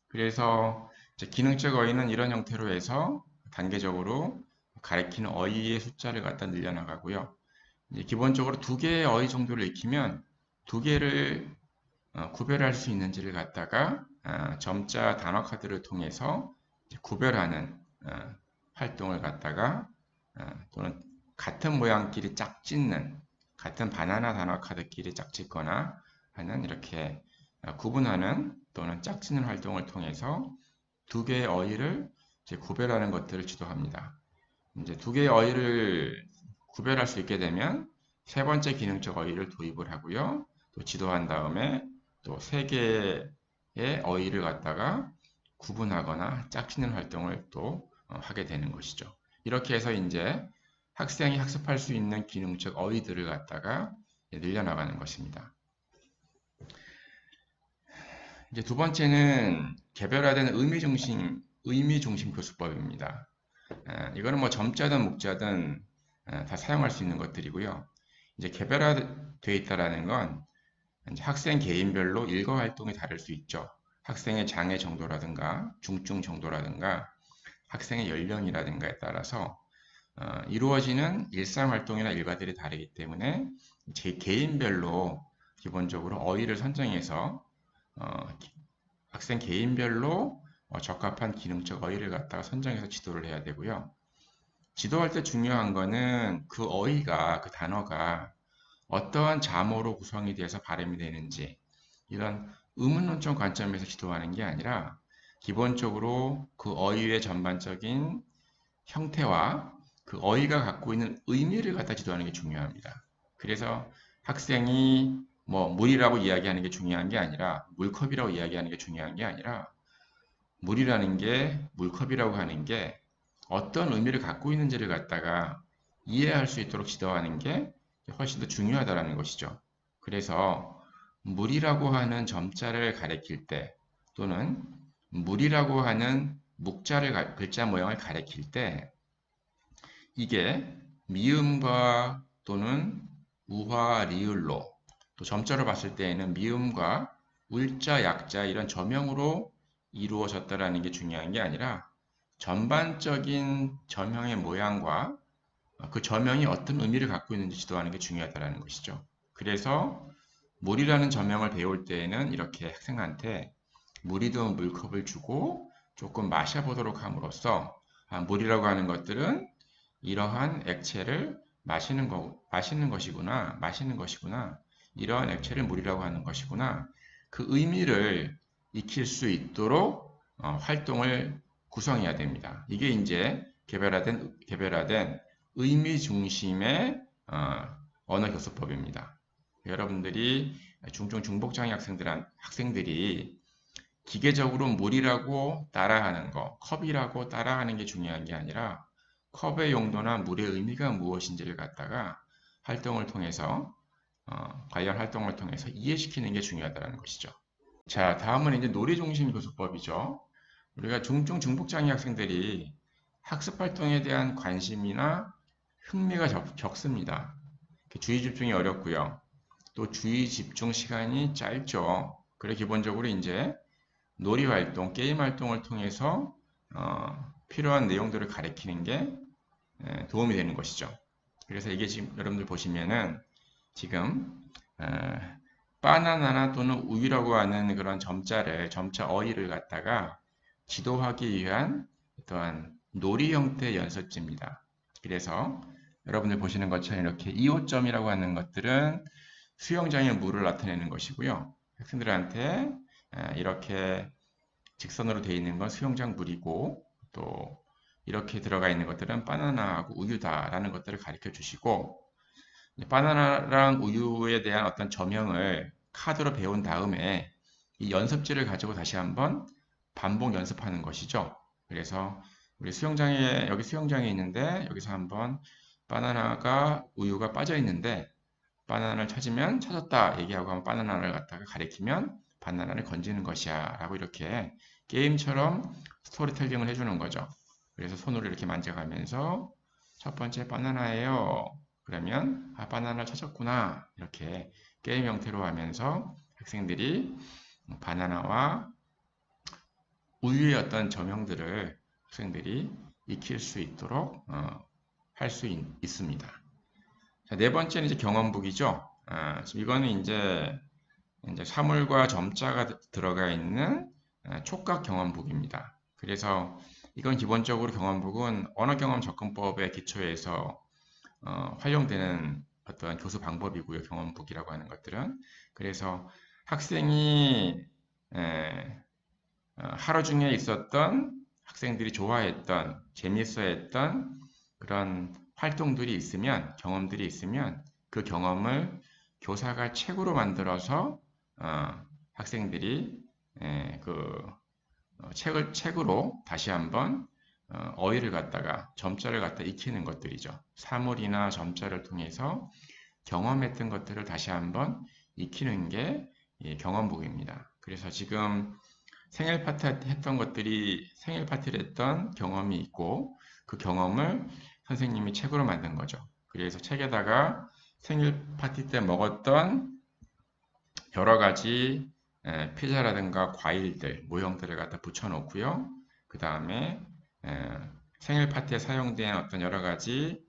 그래서 기능적 어휘는 이런 형태로 해서 단계적으로 가리키는 어휘의 숫자를 갖다 늘려나가고요. 기본적으로 두 개의 어휘 정도를 익히면 두 개를 구별할 수 있는지를 갖다가 점자 단어 카드를 통해서 구별하는 활동을 갖다가 또는 같은 모양끼리 짝짓는 같은 바나나 단어 카드끼리 짝짓거나 하는 이렇게 구분하는 또는 짝짓는 활동을 통해서 두 개의 어휘를 구별하는 것들을 지도합니다. 이제 두 개의 어휘를 구별할 수 있게 되면 세 번째 기능적 어휘를 도입을 하고요. 또 지도한 다음에 또 세 개의 어휘를 갖다가 구분하거나 짝짓는 활동을 또 하게 되는 것이죠. 이렇게 해서 이제 학생이 학습할 수 있는 기능적 어휘들을 갖다가 늘려나가는 것입니다. 이제 두 번째는 개별화된 의미 중심 교수법입니다. 이거는 점자든 목자든 다 사용할 수 있는 것들이고요. 이제 개별화되어 있다라는 건 이제 학생 개인별로 일과 활동이 다를 수 있죠. 학생의 장애 정도라든가 중증 정도라든가 학생의 연령이라든가에 따라서 이루어지는 일상활동이나 일과들이 다르기 때문에 제 개인별로 기본적으로 어휘를 선정해서 학생 개인별로 적합한 기능적 어휘를 갖다가 선정해서 지도를 해야 되고요. 지도할 때 중요한 거는 그 어휘가, 그 단어가 어떠한 자모로 구성이 돼서 발음이 되는지 이런 의문론적 관점에서 지도하는 게 아니라 기본적으로 그 어휘의 전반적인 형태와 그 어휘가 갖고 있는 의미를 갖다 지도하는 게 중요합니다. 그래서 학생이 뭐 물이라고 이야기하는 게 중요한 게 아니라 물컵이라고 이야기하는 게 중요한 게 아니라 물이라는 게 물컵이라고 하는 게 어떤 의미를 갖고 있는지를 갖다가 이해할 수 있도록 지도하는 게 훨씬 더 중요하다는 것이죠. 그래서 물이라고 하는 점자를 가리킬 때 또는 물이라고 하는 묵자를 글자 모양을 가리킬 때 이게 미음과 또는 우화, 리을로 또 점자로 봤을 때에는 미음과 울자, 약자 이런 저명으로 이루어졌다라는 게 중요한 게 아니라 전반적인 저명의 모양과 그 저명이 어떤 의미를 갖고 있는지 지도하는 게 중요하다는 것이죠. 그래서 물이라는 저명을 배울 때에는 이렇게 학생한테 물이든 물컵을 주고 조금 마셔보도록 함으로써 물이라고 하는 것들은 이러한 액체를 마시는 것이구나, 이러한 액체를 물이라고 하는 것이구나, 그 의미를 익힐 수 있도록 활동을 구성해야 됩니다. 이게 이제 개별화된 의미 중심의 언어 교수법입니다. 여러분들이 중복장애 학생들이 기계적으로 물이라고 따라하는 거, 컵이라고 따라하는 게 중요한 게 아니라 컵의 용도나 물의 의미가 무엇인지를 갖다가 활동을 통해서 관련 활동을 통해서 이해시키는 게 중요하다는 것이죠. 자, 다음은 이제 놀이 중심 교수법이죠. 우리가 중복장애 학생들이 학습 활동에 대한 관심이나 흥미가 적습니다. 주의 집중이 어렵고요. 또 주의 집중 시간이 짧죠. 그래 기본적으로 이제 놀이 활동, 게임 활동을 통해서 필요한 내용들을 가리키는 게 도움이 되는 것이죠. 그래서 이게 지금 여러분들 보시면은 지금 바나나나 또는 우유라고 하는 그런 점자 어휘를 갖다가 지도하기 위한 어떠한 놀이 형태의 연습지입니다. 그래서 여러분들 보시는 것처럼 이렇게 2호점이라고 하는 것들은 수영장의 물을 나타내는 것이고요. 학생들한테 이렇게 직선으로 되어 있는 건 수영장 물이고 또 이렇게 들어가 있는 것들은 바나나하고 우유다라는 것들을 가르쳐 주시고 바나나랑 우유에 대한 어떤 저명을 카드로 배운 다음에 이 연습지를 가지고 다시 한번 반복 연습하는 것이죠. 그래서 우리 여기 수영장에 있는데 여기서 한번 바나나가 우유가 빠져 있는데 바나나를 찾으면 찾았다 얘기하고 한번 바나나를 갖다가 가리키면 바나나를 건지는 것이야 라고 이렇게 게임처럼 스토리텔링을 해주는 거죠. 그래서 손으로 이렇게 만져가면서 첫 번째 바나나예요. 그러면 바나나를 찾았구나 이렇게 게임 형태로 하면서 학생들이 바나나와 우유의 어떤 저명들을 학생들이 익힐 수 있도록 할 수 있습니다. 자, 네 번째는 이제 경험북이죠. 지금 이거는 이제 사물과 점자가 들어가 있는 촉각 경험북입니다. 그래서 이건 기본적으로 경험북은 언어경험 접근법의 기초에서 활용되는 어떤 교수 방법이고요. 경험북이라고 하는 것들은. 그래서 학생이 하루 중에 있었던 학생들이 좋아했던 재미있어했던 그런 활동들이 있으면 경험들이 있으면 그 경험을 교사가 책으로 만들어서 학생들이 책으로 다시 한번 어휘를 갖다가 점자를 갖다 익히는 것들이죠. 사물이나 점자를 통해서 경험했던 것들을 다시 한번 익히는 게 경험북입니다. 그래서 지금 생일 파티 했던 것들이 생일 파티를 했던 경험이 있고 그 경험을 선생님이 책으로 만든 거죠. 그래서 책에다가 생일 파티 때 먹었던 여러 가지 피자라든가 과일들, 모형들을 갖다 붙여놓고요. 그 다음에 생일 파티에 사용된 어떤 여러 가지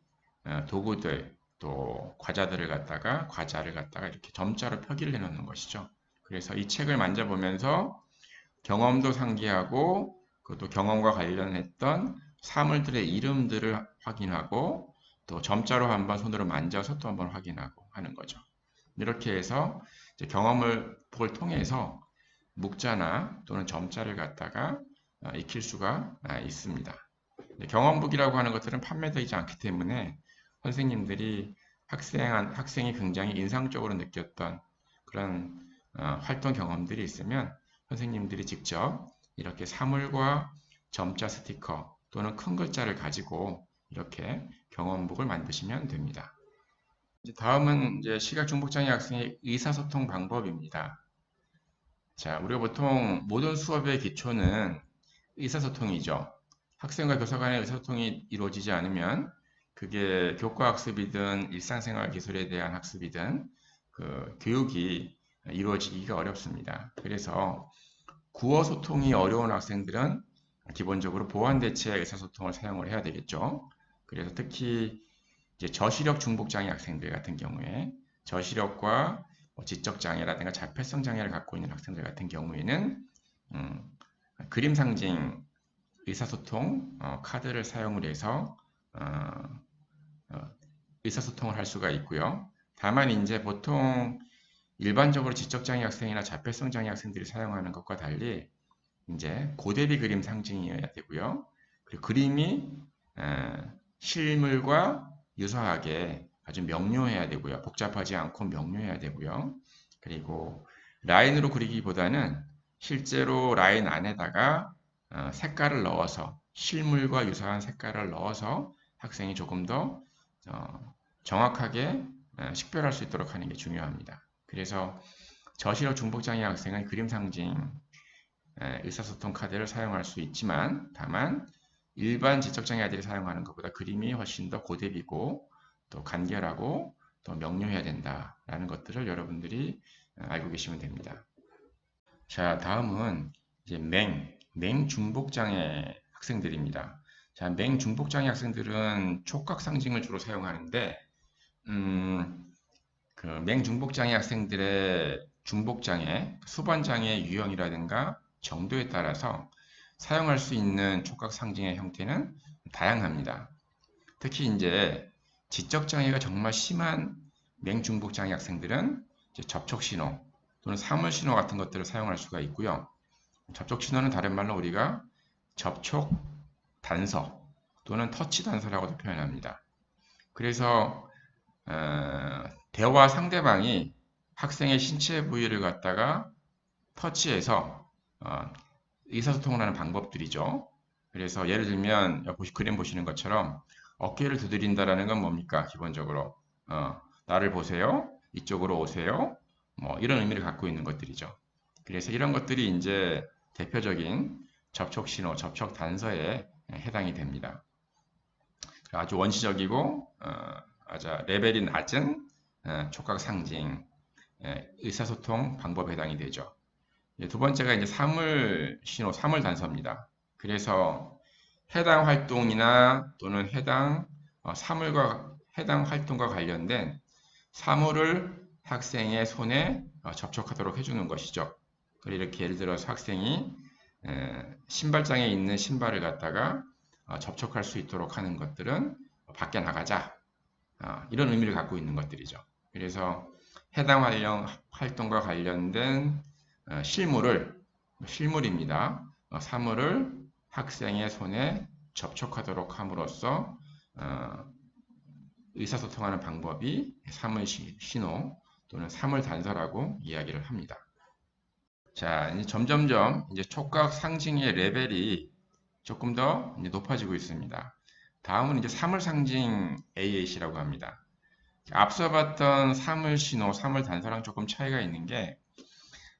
도구들, 또 과자를 갖다가 이렇게 점자로 표기를 해놓는 것이죠. 그래서 이 책을 만져보면서 경험도 상기하고 또 경험과 관련했던 사물들의 이름들을 확인하고 또 점자로 한번 손으로 만져서 또 한번 확인하고 하는 거죠. 이렇게 해서 이제 경험을 통해서 묵자나 또는 점자를 갖다가 익힐 수가 있습니다. 경험북이라고 하는 것들은 판매되지 않기 때문에 선생님들이 학생이 굉장히 인상적으로 느꼈던 그런 활동 경험들이 있으면 선생님들이 직접 이렇게 사물과 점자 스티커 또는 큰 글자를 가지고 이렇게 경험북을 만드시면 됩니다. 다음은 이제 시각중복장애 학생의 의사소통 방법입니다. 자, 우리가 보통 모든 수업의 기초는 의사소통이죠. 학생과 교사 간의 의사소통이 이루어지지 않으면 그게 교과학습이든 일상생활 기술에 대한 학습이든 그 교육이 이루어지기가 어렵습니다. 그래서 구어 소통이 어려운 학생들은 기본적으로 보완대체 의사소통을 사용을 해야 되겠죠. 그래서 특히 이제 저시력 중복장애 학생들 같은 경우에 저시력과 지적장애라든가 자폐성 장애를 갖고 있는 학생들 같은 경우에는 그림 상징 의사소통 카드를 사용을 해서 의사소통을 할 수가 있고요. 다만 이제 보통 일반적으로 지적장애 학생이나 자폐성 장애 학생들이 사용하는 것과 달리 이제 고대비 그림 상징이어야 되고요. 그리고 그림이 실물과 유사하게 아주 명료해야 되고요. 복잡하지 않고 명료해야 되고요. 그리고 라인으로 그리기보다는 실제로 라인 안에다가 색깔을 넣어서 실물과 유사한 색깔을 넣어서 학생이 조금 더 정확하게 식별할 수 있도록 하는 게 중요합니다. 그래서 저시력 중복장애 학생은 그림 상징 의사소통 카드를 사용할 수 있지만 다만 일반 지적장애 아이들이 사용하는 것보다 그림이 훨씬 더 고대비고 또 간결하고 또 명료해야 된다라는 것들을 여러분들이 알고 계시면 됩니다. 자, 다음은 이제 맹중복장애 학생들입니다. 자, 맹중복장애 학생들은 촉각 상징을 주로 사용하는데 그 맹중복장애 학생들의 중복장애, 수반장애 유형이라든가 정도에 따라서 사용할 수 있는 촉각 상징의 형태는 다양합니다. 특히 이제 지적장애가 정말 심한 맹중복장애 학생들은 접촉신호 또는 사물신호 같은 것들을 사용할 수가 있고요. 접촉신호는 다른 말로 우리가 접촉 단서 또는 터치 단서라고도 표현합니다. 그래서 대화 상대방이 학생의 신체 부위를 갖다가 터치해서 의사소통을 하는 방법들이죠. 그래서 예를 들면 그림 보시는 것처럼 어깨를 두드린다라는 건 뭡니까? 기본적으로 나를 보세요. 이쪽으로 오세요. 뭐 이런 의미를 갖고 있는 것들이죠. 그래서 이런 것들이 이제 대표적인 접촉 신호, 접촉 단서에 해당이 됩니다. 아주 원시적이고 아주 레벨이 낮은 촉각 상징, 의사소통 방법에 해당이 되죠. 두 번째가 이제 사물 신호, 사물 단서입니다. 그래서 해당 활동이나 또는 해당 해당 활동과 관련된 사물을 학생의 손에 접촉하도록 해주는 것이죠. 이렇게 예를 들어서 학생이 신발장에 있는 신발을 갖다가 접촉할 수 있도록 하는 것들은 밖에 나가자. 이런 의미를 갖고 있는 것들이죠. 그래서 해당 활동과 관련된 실물입니다. 사물을 학생의 손에 접촉하도록 함으로써 의사소통하는 방법이 사물 신호 또는 사물 단서라고 이야기를 합니다. 자, 이제 점점점 이제 촉각 상징의 레벨이 조금 더 높아지고 있습니다. 다음은 이제 사물 상징 AAC라고 합니다. 앞서 봤던 사물 신호, 사물 단서랑 조금 차이가 있는 게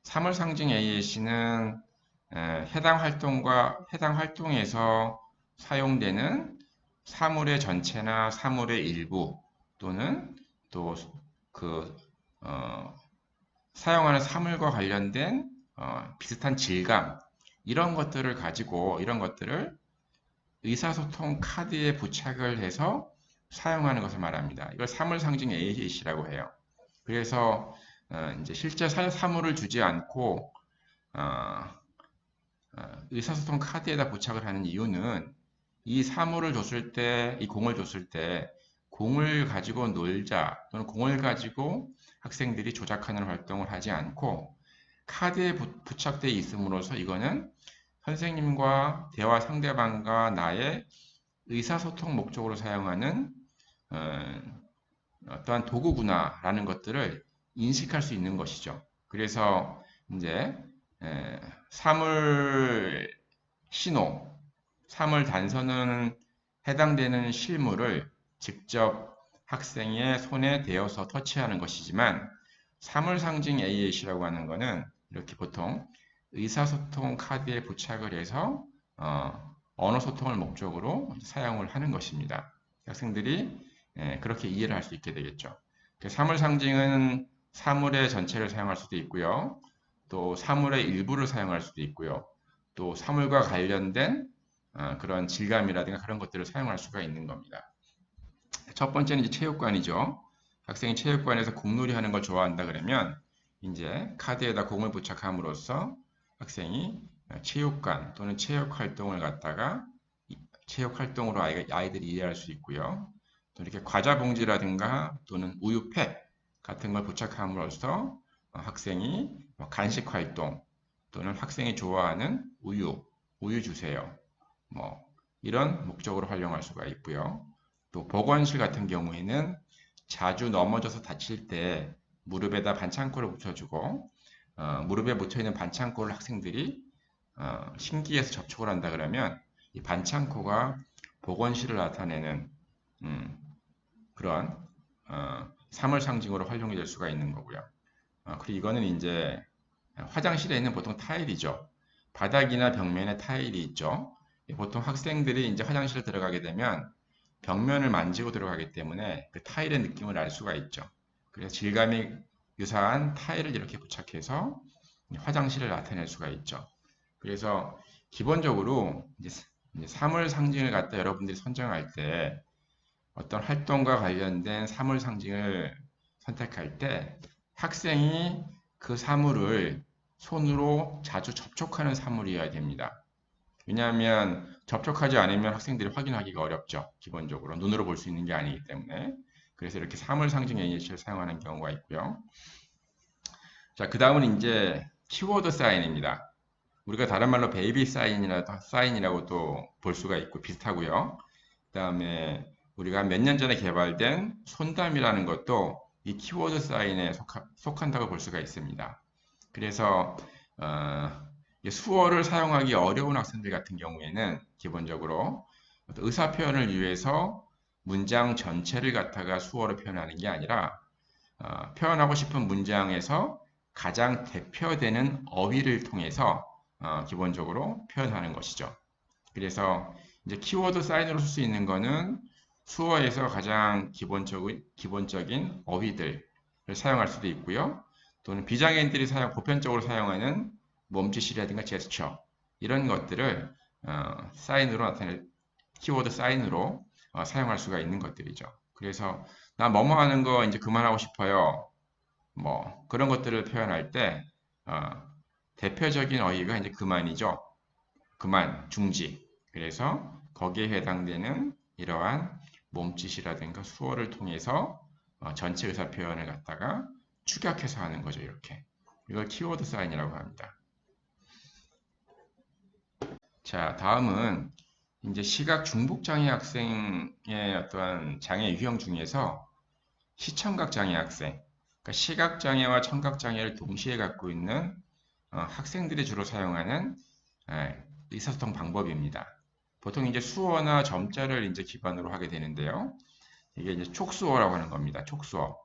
사물 상징 AAC는 해당 활동에서 사용되는 사물의 전체나 사물의 일부 또는 또 사용하는 사물과 관련된 비슷한 질감 이런 것들을 가지고 이런 것들을 의사소통 카드에 부착을 해서 사용하는 것을 말합니다. 이걸 사물 상징 AAC라고 해요. 그래서 이제 실제 사물을 주지 않고 의사소통 카드에다 부착을 하는 이유는 이 사물을 줬을 때, 이 공을 줬을 때 공을 가지고 놀자 또는 공을 가지고 학생들이 조작하는 활동을 하지 않고 카드에 부착되어 있음으로써 이거는 선생님과 대화 상대방과 나의 의사소통 목적으로 사용하는 어떠한 도구구나라는 것들을 인식할 수 있는 것이죠. 그래서 이제 사물 신호, 사물 단서는 해당되는 실물을 직접 학생의 손에 대어서 터치하는 것이지만 사물 상징 AAC라고 하는 것은 이렇게 보통 의사소통 카드에 부착을 해서 언어 소통을 목적으로 사용을 하는 것입니다. 학생들이 그렇게 이해를 할 수 있게 되겠죠. 사물 상징은 사물의 전체를 사용할 수도 있고요. 또 사물의 일부를 사용할 수도 있고요. 또 사물과 관련된 그런 질감이라든가 그런 것들을 사용할 수가 있는 겁니다. 첫 번째는 이제 체육관이죠. 학생이 체육관에서 공놀이 하는 걸 좋아한다 그러면 이제 카드에다 공을 부착함으로써 학생이 체육관 또는 체육 활동을 갖다가 체육 활동으로 아이들이 이해할 수 있고요. 또 이렇게 과자 봉지라든가 또는 우유팩 같은 걸 부착함으로써 학생이 간식 활동 또는 학생이 좋아하는 우유 주세요. 뭐 이런 목적으로 활용할 수가 있고요. 또 보건실 같은 경우에는 자주 넘어져서 다칠 때 무릎에다 반창고를 붙여주고 무릎에 붙어있는 반창고를 학생들이 신기해서 접촉을 한다 그러면 이 반창고가 보건실을 나타내는 그런 사물 상징으로 활용이 될 수가 있는 거고요. 그리고 이거는 이제 화장실에 있는 보통 타일이죠. 바닥이나 벽면에 타일이 있죠. 보통 학생들이 이제 화장실에 들어가게 되면 벽면을 만지고 들어가기 때문에 그 타일의 느낌을 알 수가 있죠. 그래서 질감이 유사한 타일을 이렇게 부착해서 화장실을 나타낼 수가 있죠. 그래서 기본적으로 이제 사물 상징을 갖다 여러분들이 선정할 때 어떤 활동과 관련된 사물 상징을 선택할 때 학생이 그 사물을 손으로 자주 접촉하는 사물이어야 됩니다. 왜냐하면 접촉하지 않으면 학생들이 확인하기가 어렵죠. 기본적으로 눈으로 볼 수 있는 게 아니기 때문에. 그래서 이렇게 사물 상징 AH를 사용하는 경우가 있고요. 자, 그 다음은 이제 키워드 사인입니다. 우리가 다른 말로 베이비 사인이라고 또 볼 수가 있고 비슷하고요. 그 다음에 우리가 몇 년 전에 개발된 손담이라는 것도 이 키워드 사인에 속한다고 볼 수가 있습니다. 그래서 수어를 사용하기 어려운 학생들 같은 경우에는 기본적으로 의사 표현을 위해서 문장 전체를 갖다가 수어로 표현하는 게 아니라 표현하고 싶은 문장에서 가장 대표되는 어휘를 통해서 기본적으로 표현하는 것이죠. 그래서 이제 키워드 사인으로 쓸 수 있는 거는 수어에서 가장 기본적인 어휘들을 사용할 수도 있고요. 또는 비장애인들이 보편적으로 사용하는 몸짓이라든가 제스처 이런 것들을 사인으로 나타낼 키워드 사인으로 사용할 수가 있는 것들이죠. 그래서 나 뭐뭐 하는 거 이제 그만하고 싶어요. 뭐 그런 것들을 표현할 때 대표적인 어휘가 이제 그만이죠. 그만, 중지. 그래서 거기에 해당되는 이러한 몸짓이라든가 수어를 통해서 전체 의사 표현을 갖다가 축약해서 하는 거죠. 이렇게. 이걸 키워드 사인이라고 합니다. 자, 다음은 이제 시각 중복 장애 학생의 어떠한 장애 유형 중에서 시청각 장애 학생, 그러니까 시각 장애와 청각 장애를 동시에 갖고 있는 학생들이 주로 사용하는 의사소통 방법입니다. 보통 이제 수어나 점자를 이제 기반으로 하게 되는데요. 이게 이제 촉수어라고 하는 겁니다. 촉수어.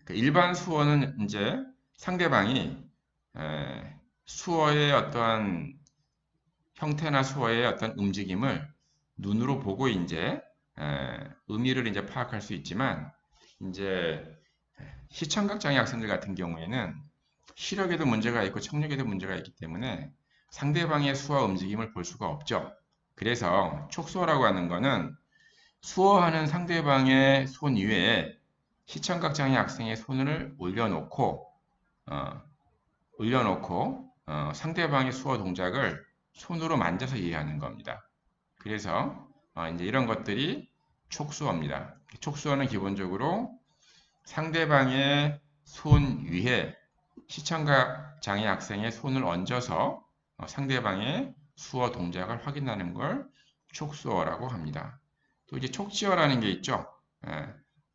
일반 수어는 이제 상대방이 수어의 어떠한 형태나 수어의 어떤 움직임을 눈으로 보고 이제 의미를 이제 파악할 수 있지만 이제 시청각 장애 학생들 같은 경우에는 시력에도 문제가 있고 청력에도 문제가 있기 때문에 상대방의 수어 움직임을 볼 수가 없죠. 그래서 촉수어라고 하는 거는 수어하는 상대방의 손 위에 시청각 장애 학생의 손을 올려놓고 상대방의 수어 동작을 손으로 만져서 이해하는 겁니다. 그래서 이제 이런 것들이 촉수어입니다. 촉수어는 기본적으로 상대방의 손 위에 시청각 장애 학생의 손을 얹어서 상대방의 수어 동작을 확인하는 걸 촉수어라고 합니다. 또 이제 촉지어라는 게 있죠.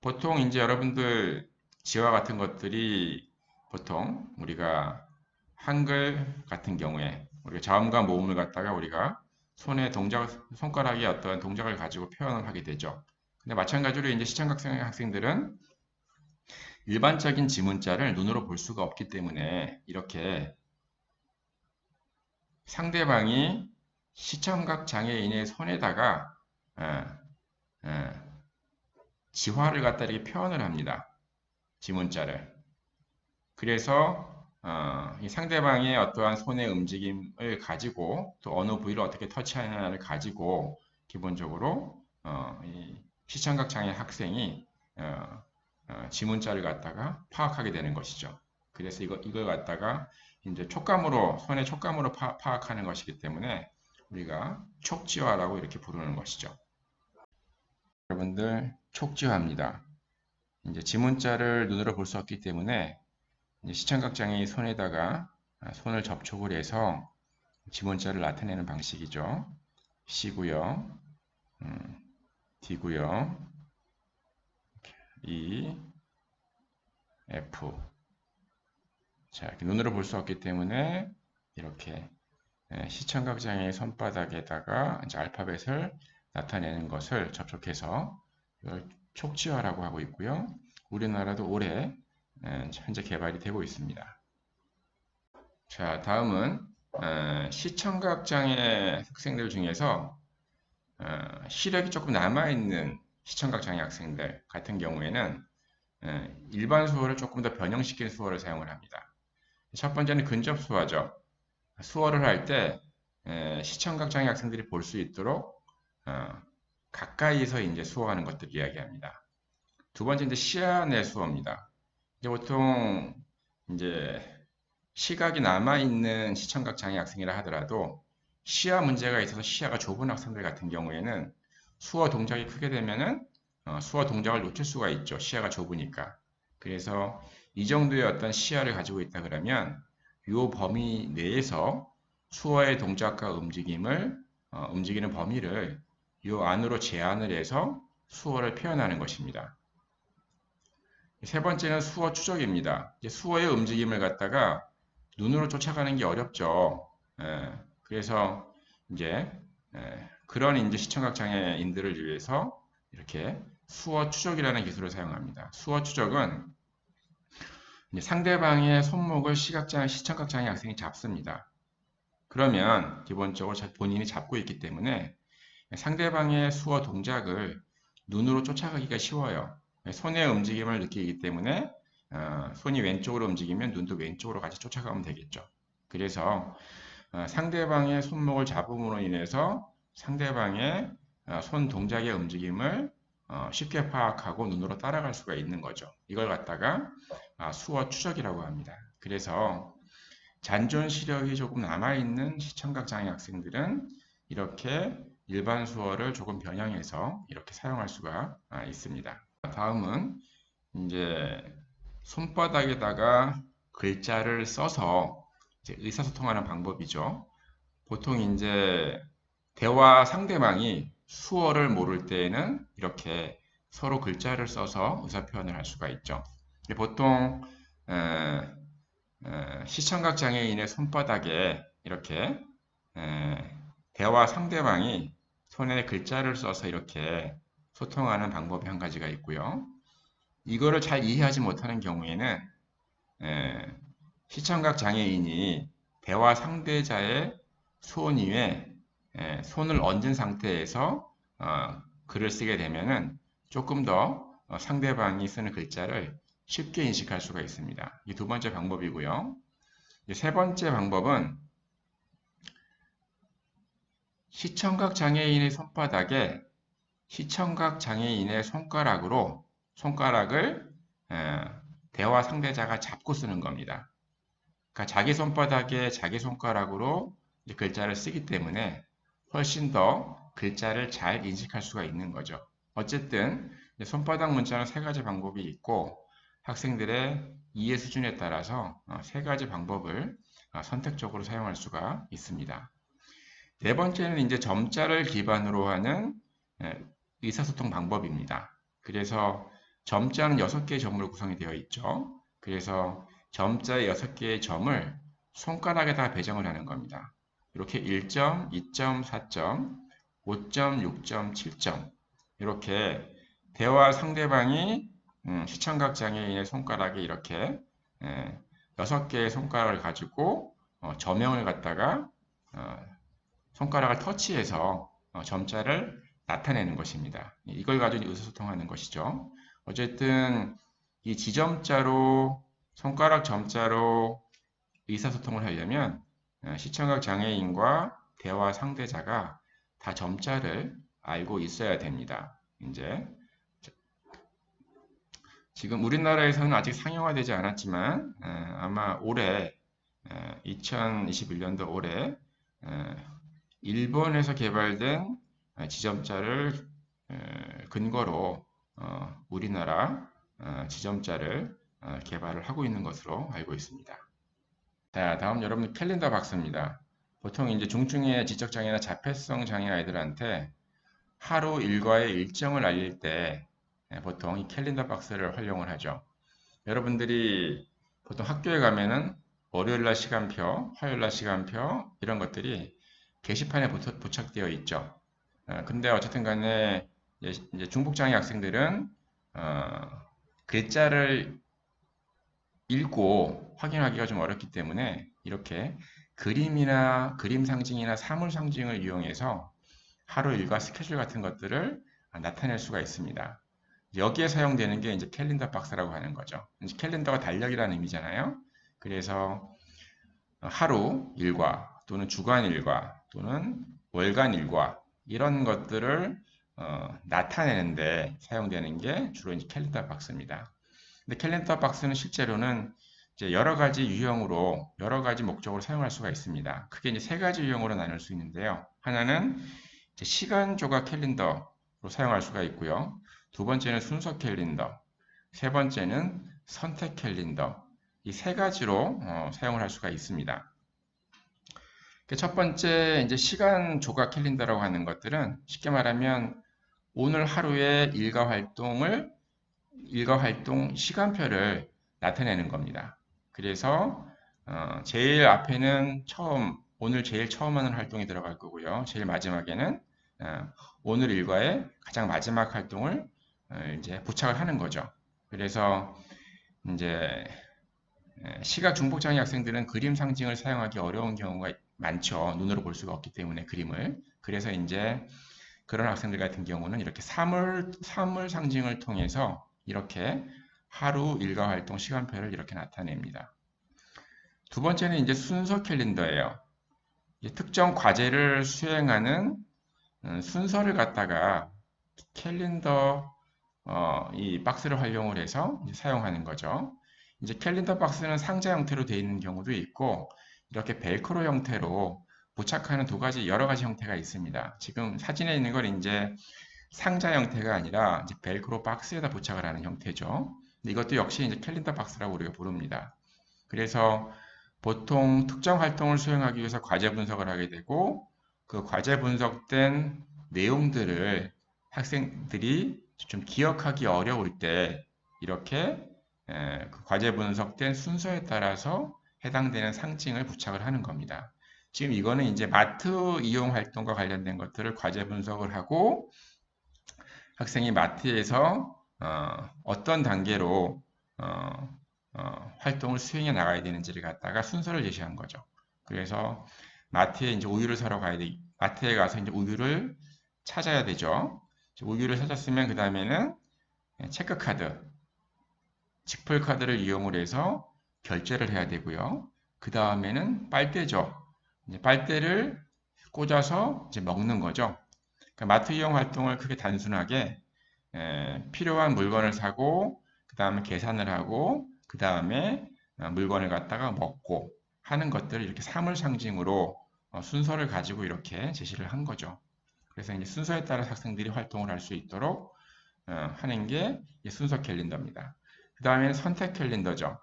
보통 이제 여러분들 지와 같은 것들이 보통 우리가 한글 같은 경우에 우리가 자음과 모음을 갖다가 우리가 손의 동작, 손가락의 어떤 동작을 가지고 표현을 하게 되죠. 근데 마찬가지로 이제 시청각 학생들은 일반적인 지문자를 눈으로 볼 수가 없기 때문에 이렇게 상대방이 시청각 장애인의 손에다가 지화를 갖다 이렇게 표현을 합니다. 지문자를. 그래서 이 상대방의 어떠한 손의 움직임을 가지고 또 어느 부위를 어떻게 터치하느냐를 가지고 기본적으로 이 시청각 장애 학생이 지문자를 갖다가 파악하게 되는 것이죠. 그래서 이걸 갖다가 이제 촉감으로 손의 촉감으로 파악하는 것이기 때문에 우리가 촉지화라고 이렇게 부르는 것이죠. 여러분들 촉지화입니다. 이제 지문자를 눈으로 볼 수 없기 때문에 이제 시청각 장애인 손에다가 손을 접촉을 해서 지문자를 나타내는 방식이죠. C고요, D고요, E, F. 자, 이렇게 눈으로 볼 수 없기 때문에 이렇게 시청각 장애인 손바닥에다가 이제 알파벳을 나타내는 것을 접촉해서 이걸 촉지화라고 하고 있고요. 우리나라도 올해 현재 개발이 되고 있습니다. 자, 다음은 시청각 장애 학생들 중에서 시력이 조금 남아있는 시청각 장애 학생들 같은 경우에는 일반 수어를 조금 더 변형시킨 수어를 사용을 합니다. 첫 번째는 근접 수어죠. 수어를 할 때 시청각 장애 학생들이 볼 수 있도록 가까이서 이제 수어하는 것들 이야기합니다. 두 번째 이제 시야 내 수어입니다. 이제 보통 이제 시각이 남아있는 시청각 장애 학생이라 하더라도 시야 문제가 있어서 시야가 좁은 학생들 같은 경우에는 수어 동작이 크게 되면은 수어 동작을 놓칠 수가 있죠. 시야가 좁으니까. 그래서 이 정도의 어떤 시야를 가지고 있다 그러면 이 범위 내에서 수어의 동작과 움직임을 움직이는 범위를 이 안으로 제한을 해서 수어를 표현하는 것입니다. 세 번째는 수어 추적입니다. 이제 수어의 움직임을 갖다가 눈으로 쫓아가는 게 어렵죠. 그래서 이제 그런 이제 시청각 장애인들을 위해서 이렇게 수어 추적이라는 기술을 사용합니다. 수어 추적은 이제 상대방의 손목을 시청각 장애 학생이 잡습니다. 그러면 기본적으로 본인이 잡고 있기 때문에 상대방의 수어 동작을 눈으로 쫓아가기가 쉬워요. 손의 움직임을 느끼기 때문에 손이 왼쪽으로 움직이면 눈도 왼쪽으로 같이 쫓아가면 되겠죠. 그래서 상대방의 손목을 잡음으로 인해서 상대방의 손 동작의 움직임을 쉽게 파악하고 눈으로 따라갈 수가 있는 거죠. 이걸 갖다가 수어 추적이라고 합니다. 그래서 잔존 시력이 조금 남아있는 시청각 장애 학생들은 이렇게 일반 수어를 조금 변형해서 이렇게 사용할 수가 있습니다. 다음은 이제 손바닥에다가 글자를 써서 이제 의사소통하는 방법이죠. 보통 이제 대화 상대방이 수어를 모를 때에는 이렇게 서로 글자를 써서 의사표현을 할 수가 있죠. 보통 시청각 장애인의 손바닥에 이렇게 대화 상대방이 손에 글자를 써서 이렇게 소통하는 방법이 한 가지가 있고요. 이거를 잘 이해하지 못하는 경우에는 시청각 장애인이 대화 상대자의 손 위에 손을 얹은 상태에서 글을 쓰게 되면은 조금 더 상대방이 쓰는 글자를 쉽게 인식할 수가 있습니다. 이 두 번째 방법이고요. 세 번째 방법은 시청각 장애인의 손바닥에 시청각 장애인의 손가락을 대화 상대자가 잡고 쓰는 겁니다. 그러니까 자기 손바닥에 자기 손가락으로 글자를 쓰기 때문에 훨씬 더 글자를 잘 인식할 수가 있는 거죠. 어쨌든 손바닥 문자는 세 가지 방법이 있고 학생들의 이해 수준에 따라서 세 가지 방법을 선택적으로 사용할 수가 있습니다. 네 번째는 이제 점자를 기반으로 하는 의사소통 방법입니다. 그래서 점자는 6개의 점으로 구성이 되어 있죠. 그래서 점자의 6개의 점을 손가락에다가 배정을 하는 겁니다. 이렇게 1점, 2점, 4점, 5점, 6점, 7점 이렇게 대화 상대방이 시청각 장애인의 손가락에 이렇게 6개의 손가락을 가지고 저명을 갖다가 손가락을 터치해서 점자를 나타내는 것입니다. 이걸 가지고 의사소통하는 것이죠. 어쨌든 이 지점자로 손가락 점자로 의사소통을 하려면 시청각 장애인과 대화 상대자가 다 점자를 알고 있어야 됩니다. 이제 지금 우리나라에서는 아직 상용화되지 않았지만 아마 올해 2021년도 올해 일본에서 개발된 지점자를 근거로 우리나라 지점자를 개발을 하고 있는 것으로 알고 있습니다. 자, 다음 여러분 캘린더 박스입니다. 보통 이제 중증의 지적장애나 자폐성 장애 아이들한테 하루 일과의 일정을 알릴 때 보통 이 캘린더 박스를 활용을 하죠. 여러분들이 보통 학교에 가면은 월요일날 시간표, 화요일날 시간표 이런 것들이 게시판에 부착되어 있죠. 근데 어쨌든 간에 이제 중복장애 학생들은 글자를 읽고 확인하기가 좀 어렵기 때문에 이렇게 그림이나 그림 상징이나 사물 상징을 이용해서 하루 일과 스케줄 같은 것들을 나타낼 수가 있습니다. 여기에 사용되는 게 이제 캘린더 박스라고 하는 거죠. 이제 캘린더가 달력이라는 의미잖아요. 그래서 하루 일과 또는 주간 일과 또는 월간 일과 이런 것들을 나타내는데 사용되는 게 주로 이제 캘린더 박스입니다. 근데 캘린더 박스는 실제로는 이제 여러 가지 유형으로 여러 가지 목적으로 사용할 수가 있습니다. 크게 이제 3가지 유형으로 나눌 수 있는데요. 하나는 이제 시간 조각 캘린더로 사용할 수가 있고요. 두 번째는 순서 캘린더, 세 번째는 선택 캘린더. 이 3가지로 사용을 할 수가 있습니다. 첫 번째 이제 시간 조각 캘린더라고 하는 것들은 쉽게 말하면 오늘 하루의 일과 활동 시간표를 나타내는 겁니다. 그래서 제일 앞에는 오늘 제일 처음 하는 활동이 들어갈 거고요. 제일 마지막에는 오늘 일과의 가장 마지막 활동을 이제 부착을 하는 거죠. 그래서 이제 시각 중복장애 학생들은 그림 상징을 사용하기 어려운 경우가 많죠. 눈으로 볼 수가 없기 때문에 그림을. 그래서 이제 그런 학생들 같은 경우는 이렇게 사물 상징을 통해서 이렇게 하루 일과 활동 시간표를 이렇게 나타냅니다. 두 번째는 이제 순서 캘린더예요. 특정 과제를 수행하는 순서를 갖다가 캘린더 이 박스를 활용을 해서 사용하는 거죠. 이제 캘린더 박스는 상자 형태로 되어 있는 경우도 있고 이렇게 벨크로 형태로 부착하는 여러 가지 형태가 있습니다. 지금 사진에 있는 건 이제 상자 형태가 아니라 이제 벨크로 박스에다 부착을 하는 형태죠. 이것도 역시 이제 캘린더 박스라고 우리가 부릅니다. 그래서 보통 특정 활동을 수행하기 위해서 과제 분석을 하게 되고 그 과제 분석된 내용들을 학생들이 좀 기억하기 어려울 때 이렇게 그 과제 분석된 순서에 따라서 해당되는 상징을 부착을 하는 겁니다. 지금 이거는 이제 마트 이용 활동과 관련된 것들을 과제 분석을 하고 학생이 마트에서 어떤 단계로 활동을 수행해 나가야 되는지를 갖다가 순서를 제시한 거죠. 그래서 마트에 이제 우유를 사러 가야 돼. 마트에 가서 이제 우유를 찾아야 되죠. 우유를 찾았으면 그 다음에는 체크카드, 직플카드를 이용을 해서 결제를 해야 되고요. 그 다음에는 빨대죠. 이제 빨대를 꽂아서 이제 먹는 거죠. 그러니까 마트 이용 활동을 크게 단순하게 필요한 물건을 사고 그 다음에 계산을 하고 그 다음에 물건을 갖다가 먹고 하는 것들을 이렇게 사물 상징으로 순서를 가지고 이렇게 제시를 한 거죠. 그래서 이제 순서에 따라 학생들이 활동을 할 수 있도록 하는 게 순서 캘린더입니다. 그 다음에는 선택 캘린더죠.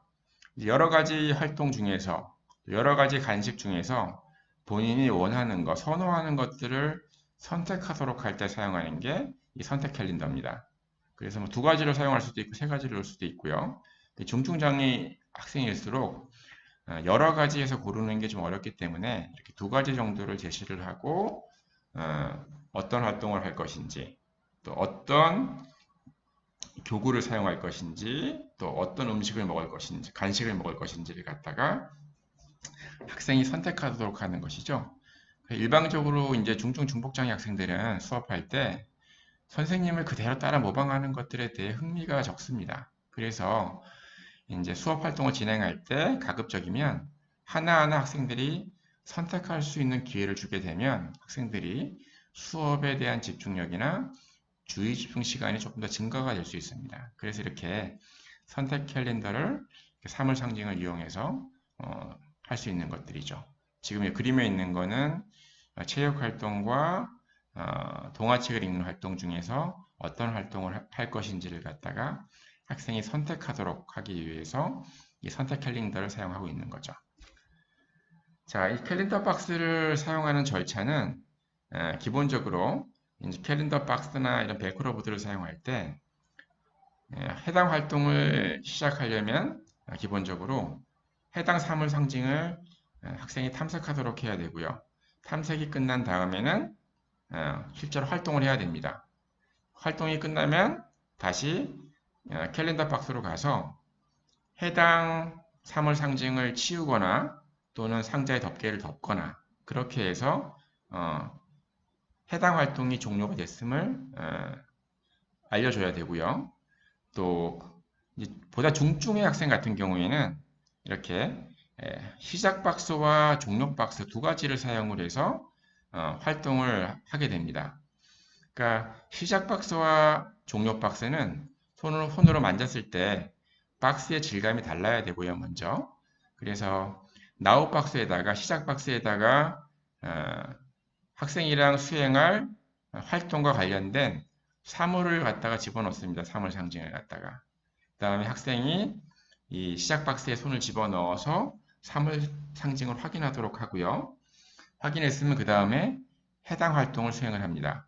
여러 가지 활동 중에서 여러 가지 간식 중에서 본인이 원하는 것, 선호하는 것들을 선택하도록 할 때 사용하는 게 이 선택 캘린더입니다. 그래서 뭐 두 가지를 사용할 수도 있고 세 가지를 넣을 수도 있고요. 중증장애 학생일수록 여러 가지에서 고르는 게 좀 어렵기 때문에 이렇게 두 가지 정도를 제시를 하고 어떤 활동을 할 것인지, 또 어떤 교구를 사용할 것인지, 또 어떤 음식을 먹을 것인지, 간식을 먹을 것인지를 갖다가 학생이 선택하도록 하는 것이죠. 일반적으로 이제 중증 중복장애 학생들은 수업할 때 선생님을 그대로 따라 모방하는 것들에 대해 흥미가 적습니다. 그래서 이제 수업 활동을 진행할 때 가급적이면 하나하나 학생들이 선택할 수 있는 기회를 주게 되면 학생들이 수업에 대한 집중력이나 주의 집중 시간이 조금 더 증가가 될 수 있습니다. 그래서 이렇게 선택 캘린더를 사물 상징을 이용해서 할 수 있는 것들이죠. 지금 그림에 있는 거는 체육 활동과 동화책을 읽는 활동 중에서 어떤 활동을 할 것인지를 갖다가 학생이 선택하도록 하기 위해서 이 선택 캘린더를 사용하고 있는 거죠. 자, 이 캘린더 박스를 사용하는 절차는 기본적으로 이제 캘린더 박스나 이런 매크로보드를 사용할 때 해당 활동을 시작하려면 기본적으로 해당 사물 상징을 학생이 탐색하도록 해야 되고요. 탐색이 끝난 다음에는 실제로 활동을 해야 됩니다. 활동이 끝나면 다시 캘린더 박스로 가서 해당 사물 상징을 치우거나 또는 상자의 덮개를 덮거나 그렇게 해서 해당 활동이 종료가 됐음을 알려줘야 되고요. 또 보다 중증의 학생 같은 경우에는 이렇게 시작 박스와 종료 박스 두 가지를 사용을 해서 활동을 하게 됩니다. 그러니까 시작 박스와 종료 박스는 손으로 만졌을 때 박스의 질감이 달라야 되고요, 먼저. 그래서 나우 박스에다가 시작 박스에다가 학생이랑 수행할 활동과 관련된 사물을 갖다가 집어넣습니다. 사물 상징을 갖다가. 그 다음에 학생이 이 시작 박스에 손을 집어넣어서 사물 상징을 확인하도록 하고요. 확인했으면 그 다음에 해당 활동을 수행을 합니다.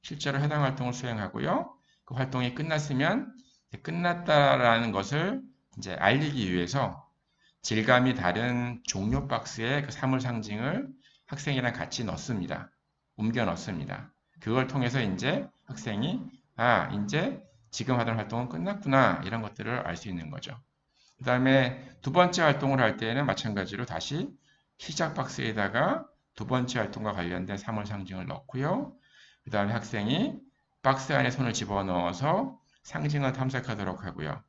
실제로 해당 활동을 수행하고요. 그 활동이 끝났으면 끝났다라는 것을 이제 알리기 위해서 질감이 다른 종료 박스에 그 사물 상징을 학생이랑 같이 넣습니다. 옮겨 넣습니다. 그걸 통해서 이제 학생이 이제 지금 하던 활동은 끝났구나 이런 것들을 알 수 있는 거죠. 그 다음에 두 번째 활동을 할 때는 마찬가지로 다시 시작 박스에다가 두 번째 활동과 관련된 사물 상징을 넣고요. 그 다음에 학생이 박스 안에 손을 집어넣어서 상징을 탐색하도록 하고요.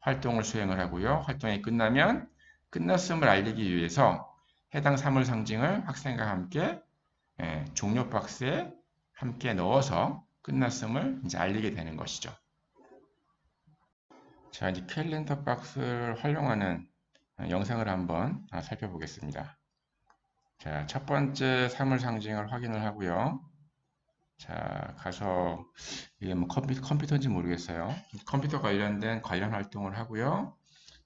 활동을 수행을 하고요. 활동이 끝나면 끝났음을 알리기 위해서 해당 사물 상징을 학생과 함께 종료 박스에 함께 넣어서 끝났음을 이제 알리게 되는 것이죠. 자, 이제 캘린더 박스를 활용하는 영상을 한번 살펴보겠습니다. 자, 첫 번째 사물 상징을 확인을 하고요. 자, 가서 이게 뭐 컴퓨터인지 모르겠어요. 컴퓨터 관련된 관련 활동을 하고요.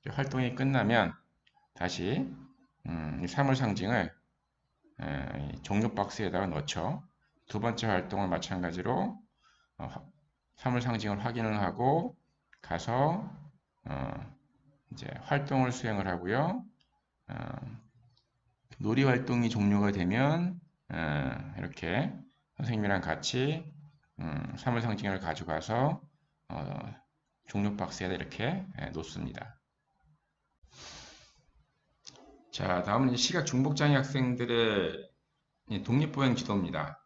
활동이 끝나면 다시 이 사물 상징을 종료 박스에다가 넣죠. 두 번째 활동을 마찬가지로 사물 상징을 확인을 하고 가서 이제 활동을 수행을 하고요. 놀이 활동이 종료가 되면 이렇게 선생님이랑 같이 사물 상징을 가져가서 종료 박스에다 이렇게 놓습니다. 자, 다음은 시각 중복장애 학생들의 독립보행 지도입니다.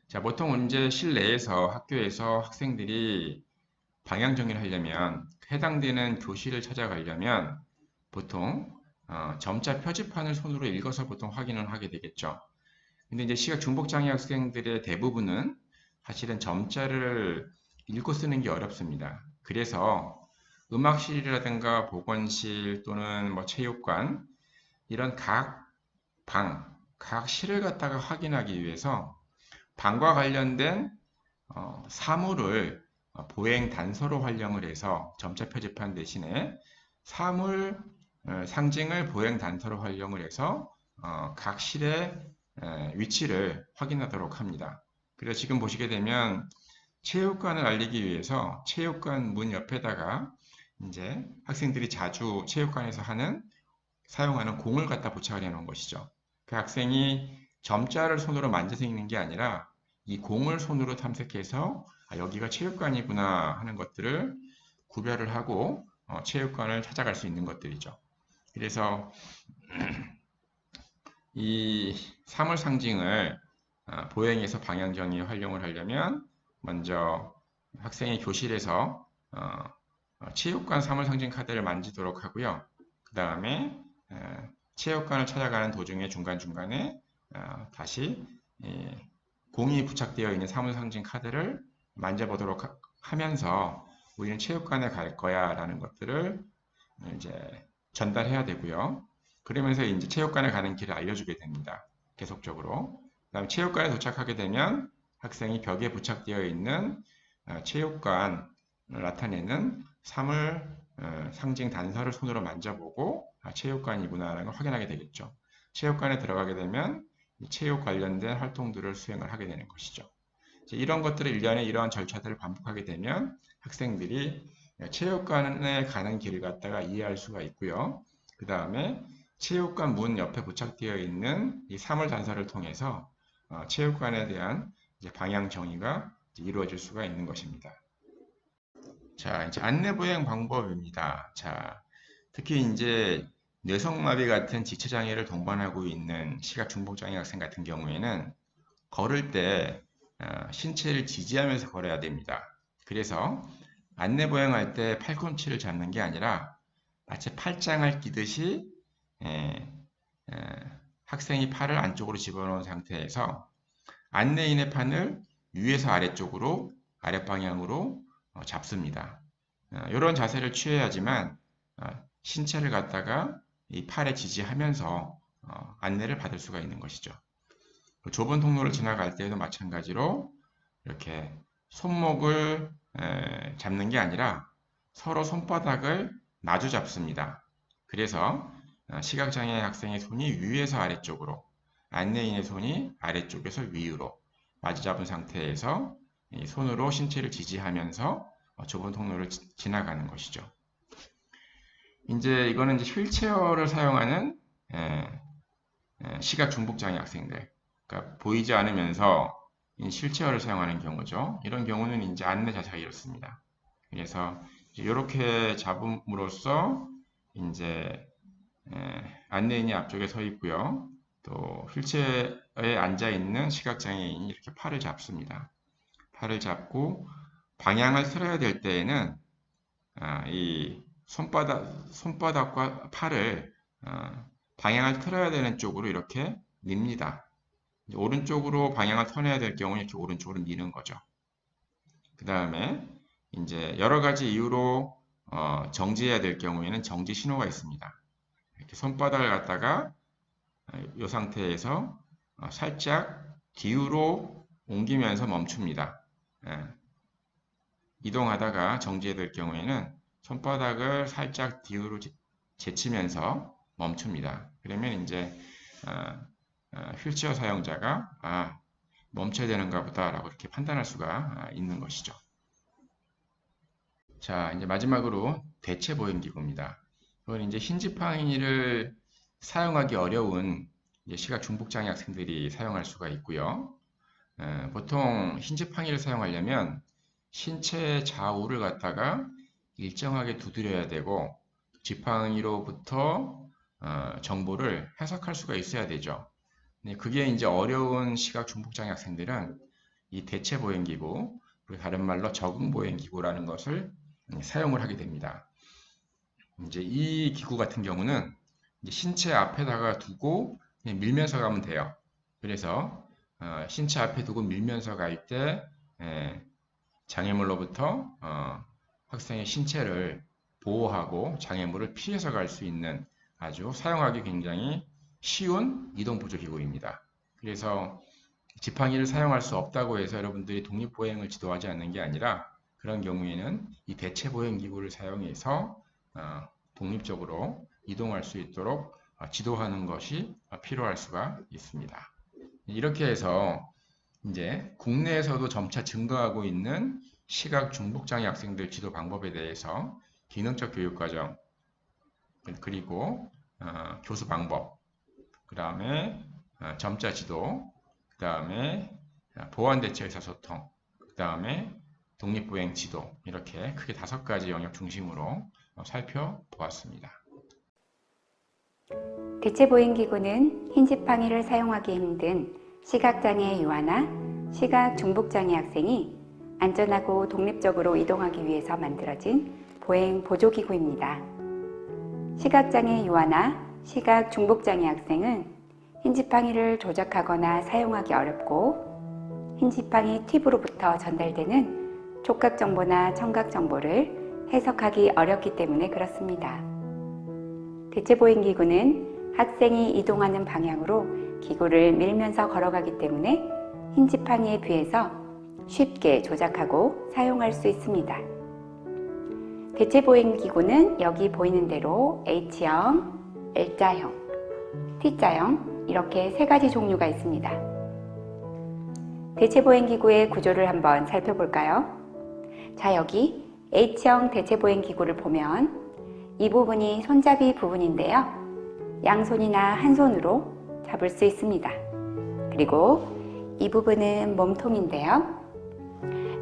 자, 보통 이제 실내에서 학교에서 학생들이 방향 정리를 하려면 해당되는 교실을 찾아가려면 보통 점자 표지판을 손으로 읽어서 보통 확인을 하게 되겠죠. 근데 이제 시각 중복장애 학생들의 대부분은 사실은 점자를 읽고 쓰는 게 어렵습니다. 그래서 음악실이라든가 보건실 또는 뭐 체육관 이런 각 방, 각 실을 갖다가 확인하기 위해서 방과 관련된 사물을 보행 단서로 활용을 해서 점자 표지판 대신에 사물 상징을 보행 단서로 활용을 해서 각 실의 위치를 확인하도록 합니다. 그래서 지금 보시게 되면 체육관을 알리기 위해서 체육관 문 옆에다가 이제 학생들이 자주 체육관에서 사용하는 공을 갖다 부착을 해 놓은 것이죠. 그 학생이 점자를 손으로 만져서 읽는 게 아니라 이 공을 손으로 탐색해서 여기가 체육관이구나 하는 것들을 구별을 하고 체육관을 찾아갈 수 있는 것들이죠. 그래서 이 사물 상징을 보행에서 방향정의 활용을 하려면 먼저 학생이 교실에서 체육관 사물 상징 카드를 만지도록 하고요. 그 다음에 체육관을 찾아가는 도중에 중간중간에 다시 공이 부착되어 있는 사물 상징 카드를 만져보도록 하면서 우리는 체육관에 갈 거야 라는 것들을 이제 전달해야 되고요. 그러면서 이제 체육관에 가는 길을 알려주게 됩니다. 계속적으로. 그다음에 체육관에 도착하게 되면 학생이 벽에 부착되어 있는 체육관을 나타내는 사물 상징 단서를 손으로 만져보고 체육관이구나라는 걸 확인하게 되겠죠. 체육관에 들어가게 되면 체육 관련된 활동들을 수행을 하게 되는 것이죠. 이런 것들을 1년에 이러한 절차들을 반복하게 되면 학생들이 체육관에 가는 길을 갖다가 이해할 수가 있고요. 그 다음에 체육관 문 옆에 부착되어 있는 이 사물 단서를 통해서 체육관에 대한 방향 정의가 이루어질 수가 있는 것입니다. 자, 이제 안내 보행 방법입니다. 자, 특히 이제 뇌성마비 같은 지체장애를 동반하고 있는 시각중복장애 학생 같은 경우에는 걸을 때 신체를 지지하면서 걸어야 됩니다. 그래서 안내 보행할 때 팔꿈치를 잡는 게 아니라 마치 팔짱을 끼듯이 학생이 팔을 안쪽으로 집어넣은 상태에서 안내인의 판을 위에서 아래쪽으로 아랫방향으로 잡습니다. 이런 자세를 취해야지만 신체를 갖다가 이 팔에 지지하면서 안내를 받을 수가 있는 것이죠. 좁은 통로를 지나갈 때에도 마찬가지로 이렇게 손목을 잡는 게 아니라 서로 손바닥을 마주 잡습니다. 그래서 시각장애 학생의 손이 위에서 아래쪽으로, 안내인의 손이 아래쪽에서 위로 마주 잡은 상태에서 이 손으로 신체를 지지하면서 좁은 통로를 지나가는 것이죠. 이거는 휠체어를 사용하는 시각 중복장애 학생들, 그러니까 보이지 않으면서 휠체어를 사용하는 경우죠. 이런 경우는 이제 안내 자체가 이렇습니다. 그래서 이렇게 잡음으로써 이제 안내인이 앞쪽에 서 있고요. 또 휠체어에 앉아 있는 시각장애인이 이렇게 팔을 잡습니다. 팔을 잡고 방향을 틀어야 될 때에는 이 손바닥과 팔을 방향을 틀어야 되는 쪽으로 이렇게 밉니다. 오른쪽으로 방향을 틀어야 될 경우는 이렇게 오른쪽으로 미는 거죠. 그 다음에 이제 여러 가지 이유로 정지해야 될 경우에는 정지 신호가 있습니다. 이렇게 손바닥을 갖다가 이 상태에서 살짝 뒤로 옮기면서 멈춥니다. 이동하다가 정지해야 될 경우에는 손바닥을 살짝 뒤로 제치면서 멈춥니다. 그러면 이제 휠체어 사용자가 멈춰야 되는가 보다라고 이렇게 판단할 수가 있는 것이죠. 자, 이제 마지막으로 대체 보행기구입니다. 이건 이제 흰지팡이를 사용하기 어려운 시각 중복장애 학생들이 사용할 수가 있고요. 보통 흰지팡이를 사용하려면 신체 좌우를 갖다가 일정하게 두드려야 되고 지팡이로부터 정보를 해석할 수가 있어야 되죠. 그게 이제 어려운 시각 중복장애 학생들은 이 대체 보행기구, 그리고 다른 말로 적응 보행기구라는 것을 사용을 하게 됩니다. 이제 이 기구 같은 경우는 이제 신체 앞에다가 두고 그냥 밀면서 가면 돼요. 그래서 신체 앞에 두고 밀면서 갈 때 장애물로부터 학생의 신체를 보호하고 장애물을 피해서 갈 수 있는 아주 사용하기 굉장히 쉬운 이동보조 기구입니다. 그래서 지팡이를 사용할 수 없다고 해서 여러분들이 독립보행을 지도하지 않는 게 아니라 그런 경우에는 이 대체 보행 기구를 사용해서 독립적으로 이동할 수 있도록 지도하는 것이 필요할 수가 있습니다. 이렇게 해서 이제 국내에서도 점차 증가하고 있는 시각 중복장애 학생들 지도 방법에 대해서 기능적 교육과정, 그리고 교수 방법, 그 다음에 점자 지도, 그 다음에 보완대책 의사소통, 그 다음에 독립보행 지도, 이렇게 크게 5가지 영역 중심으로 살펴보았습니다. 대체보행기구는 흰지팡이를 사용하기 힘든 시각장애 유아나 시각 중복장애 학생이 안전하고 독립적으로 이동하기 위해서 만들어진 보행 보조기구입니다. 시각장애 유아나 시각 중복장애 학생은 흰지팡이를 조작하거나 사용하기 어렵고 흰지팡이 팁으로부터 전달되는 촉각정보나 청각정보를 해석하기 어렵기 때문에 그렇습니다. 대체보행기구는 학생이 이동하는 방향으로 기구를 밀면서 걸어가기 때문에 흰지팡이에 비해서 쉽게 조작하고 사용할 수 있습니다. 대체보행기구는 여기 보이는 대로 H형, L자형, T자형 이렇게 3가지 종류가 있습니다. 대체보행기구의 구조를 한번 살펴볼까요? 자, 여기 H형 대체보행기구를 보면 이 부분이 손잡이 부분인데요. 양손이나 한 손으로 잡을 수 있습니다. 그리고 이 부분은 몸통인데요.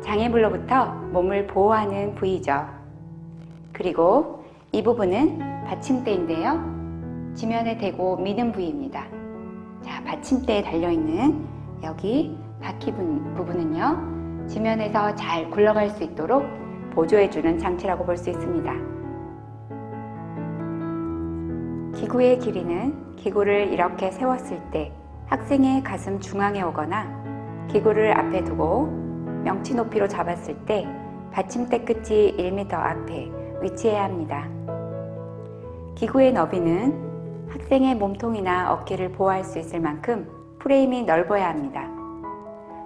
장애물로부터 몸을 보호하는 부위죠. 그리고 이 부분은 받침대인데요. 지면에 대고 미는 부위입니다. 자, 받침대에 달려있는 여기 바퀴 부분은요. 지면에서 잘 굴러갈 수 있도록 보조해주는 장치라고 볼 수 있습니다. 기구의 길이는 기구를 이렇게 세웠을 때 학생의 가슴 중앙에 오거나 기구를 앞에 두고 명치 높이로 잡았을 때 받침대 끝이 1m 앞에 위치해야 합니다. 기구의 너비는 학생의 몸통이나 어깨를 보호할 수 있을 만큼 프레임이 넓어야 합니다.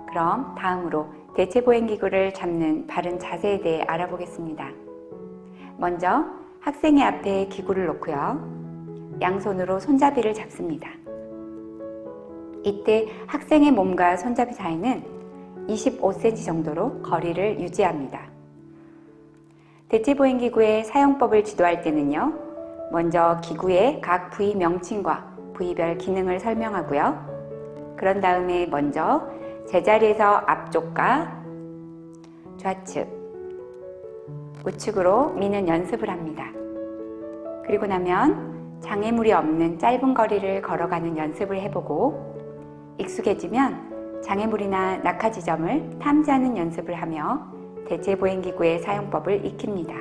그럼 다음으로 대체보행기구를 잡는 바른 자세에 대해 알아보겠습니다. 먼저 학생의 앞에 기구를 놓고요. 양손으로 손잡이를 잡습니다. 이때 학생의 몸과 손잡이 사이는 25cm 정도로 거리를 유지합니다. 대체보행기구의 사용법을 지도할 때는요. 먼저 기구의 각 부위 명칭과 부위별 기능을 설명하고요. 그런 다음에 먼저 제자리에서 앞쪽과 좌측, 우측으로 미는 연습을 합니다. 그리고 나면 장애물이 없는 짧은 거리를 걸어가는 연습을 해보고 익숙해지면 장애물이나 낙하 지점을 탐지하는 연습을 하며 대체보행기구의 사용법을 익힙니다.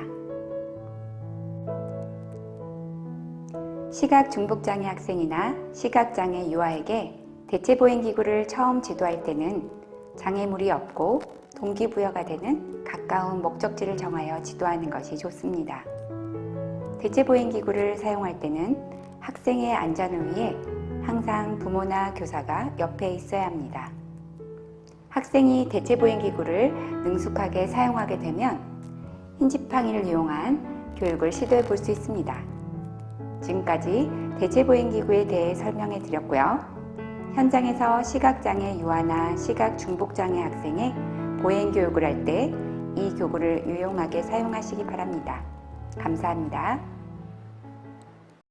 시각 중복장애 학생이나 시각장애 유아에게 대체보행기구를 처음 지도할 때는 장애물이 없고 동기부여가 되는 가까운 목적지를 정하여 지도하는 것이 좋습니다. 대체보행기구를 사용할 때는 학생의 안전을 위해 항상 부모나 교사가 옆에 있어야 합니다. 학생이 대체보행기구를 능숙하게 사용하게 되면 흰지팡이를 이용한 교육을 시도해 볼 수 있습니다. 지금까지 대체보행기구에 대해 설명해 드렸고요. 현장에서 시각장애 유아나 시각중복장애 학생의 보행교육을 할 때 이 교구를 유용하게 사용하시기 바랍니다. 감사합니다.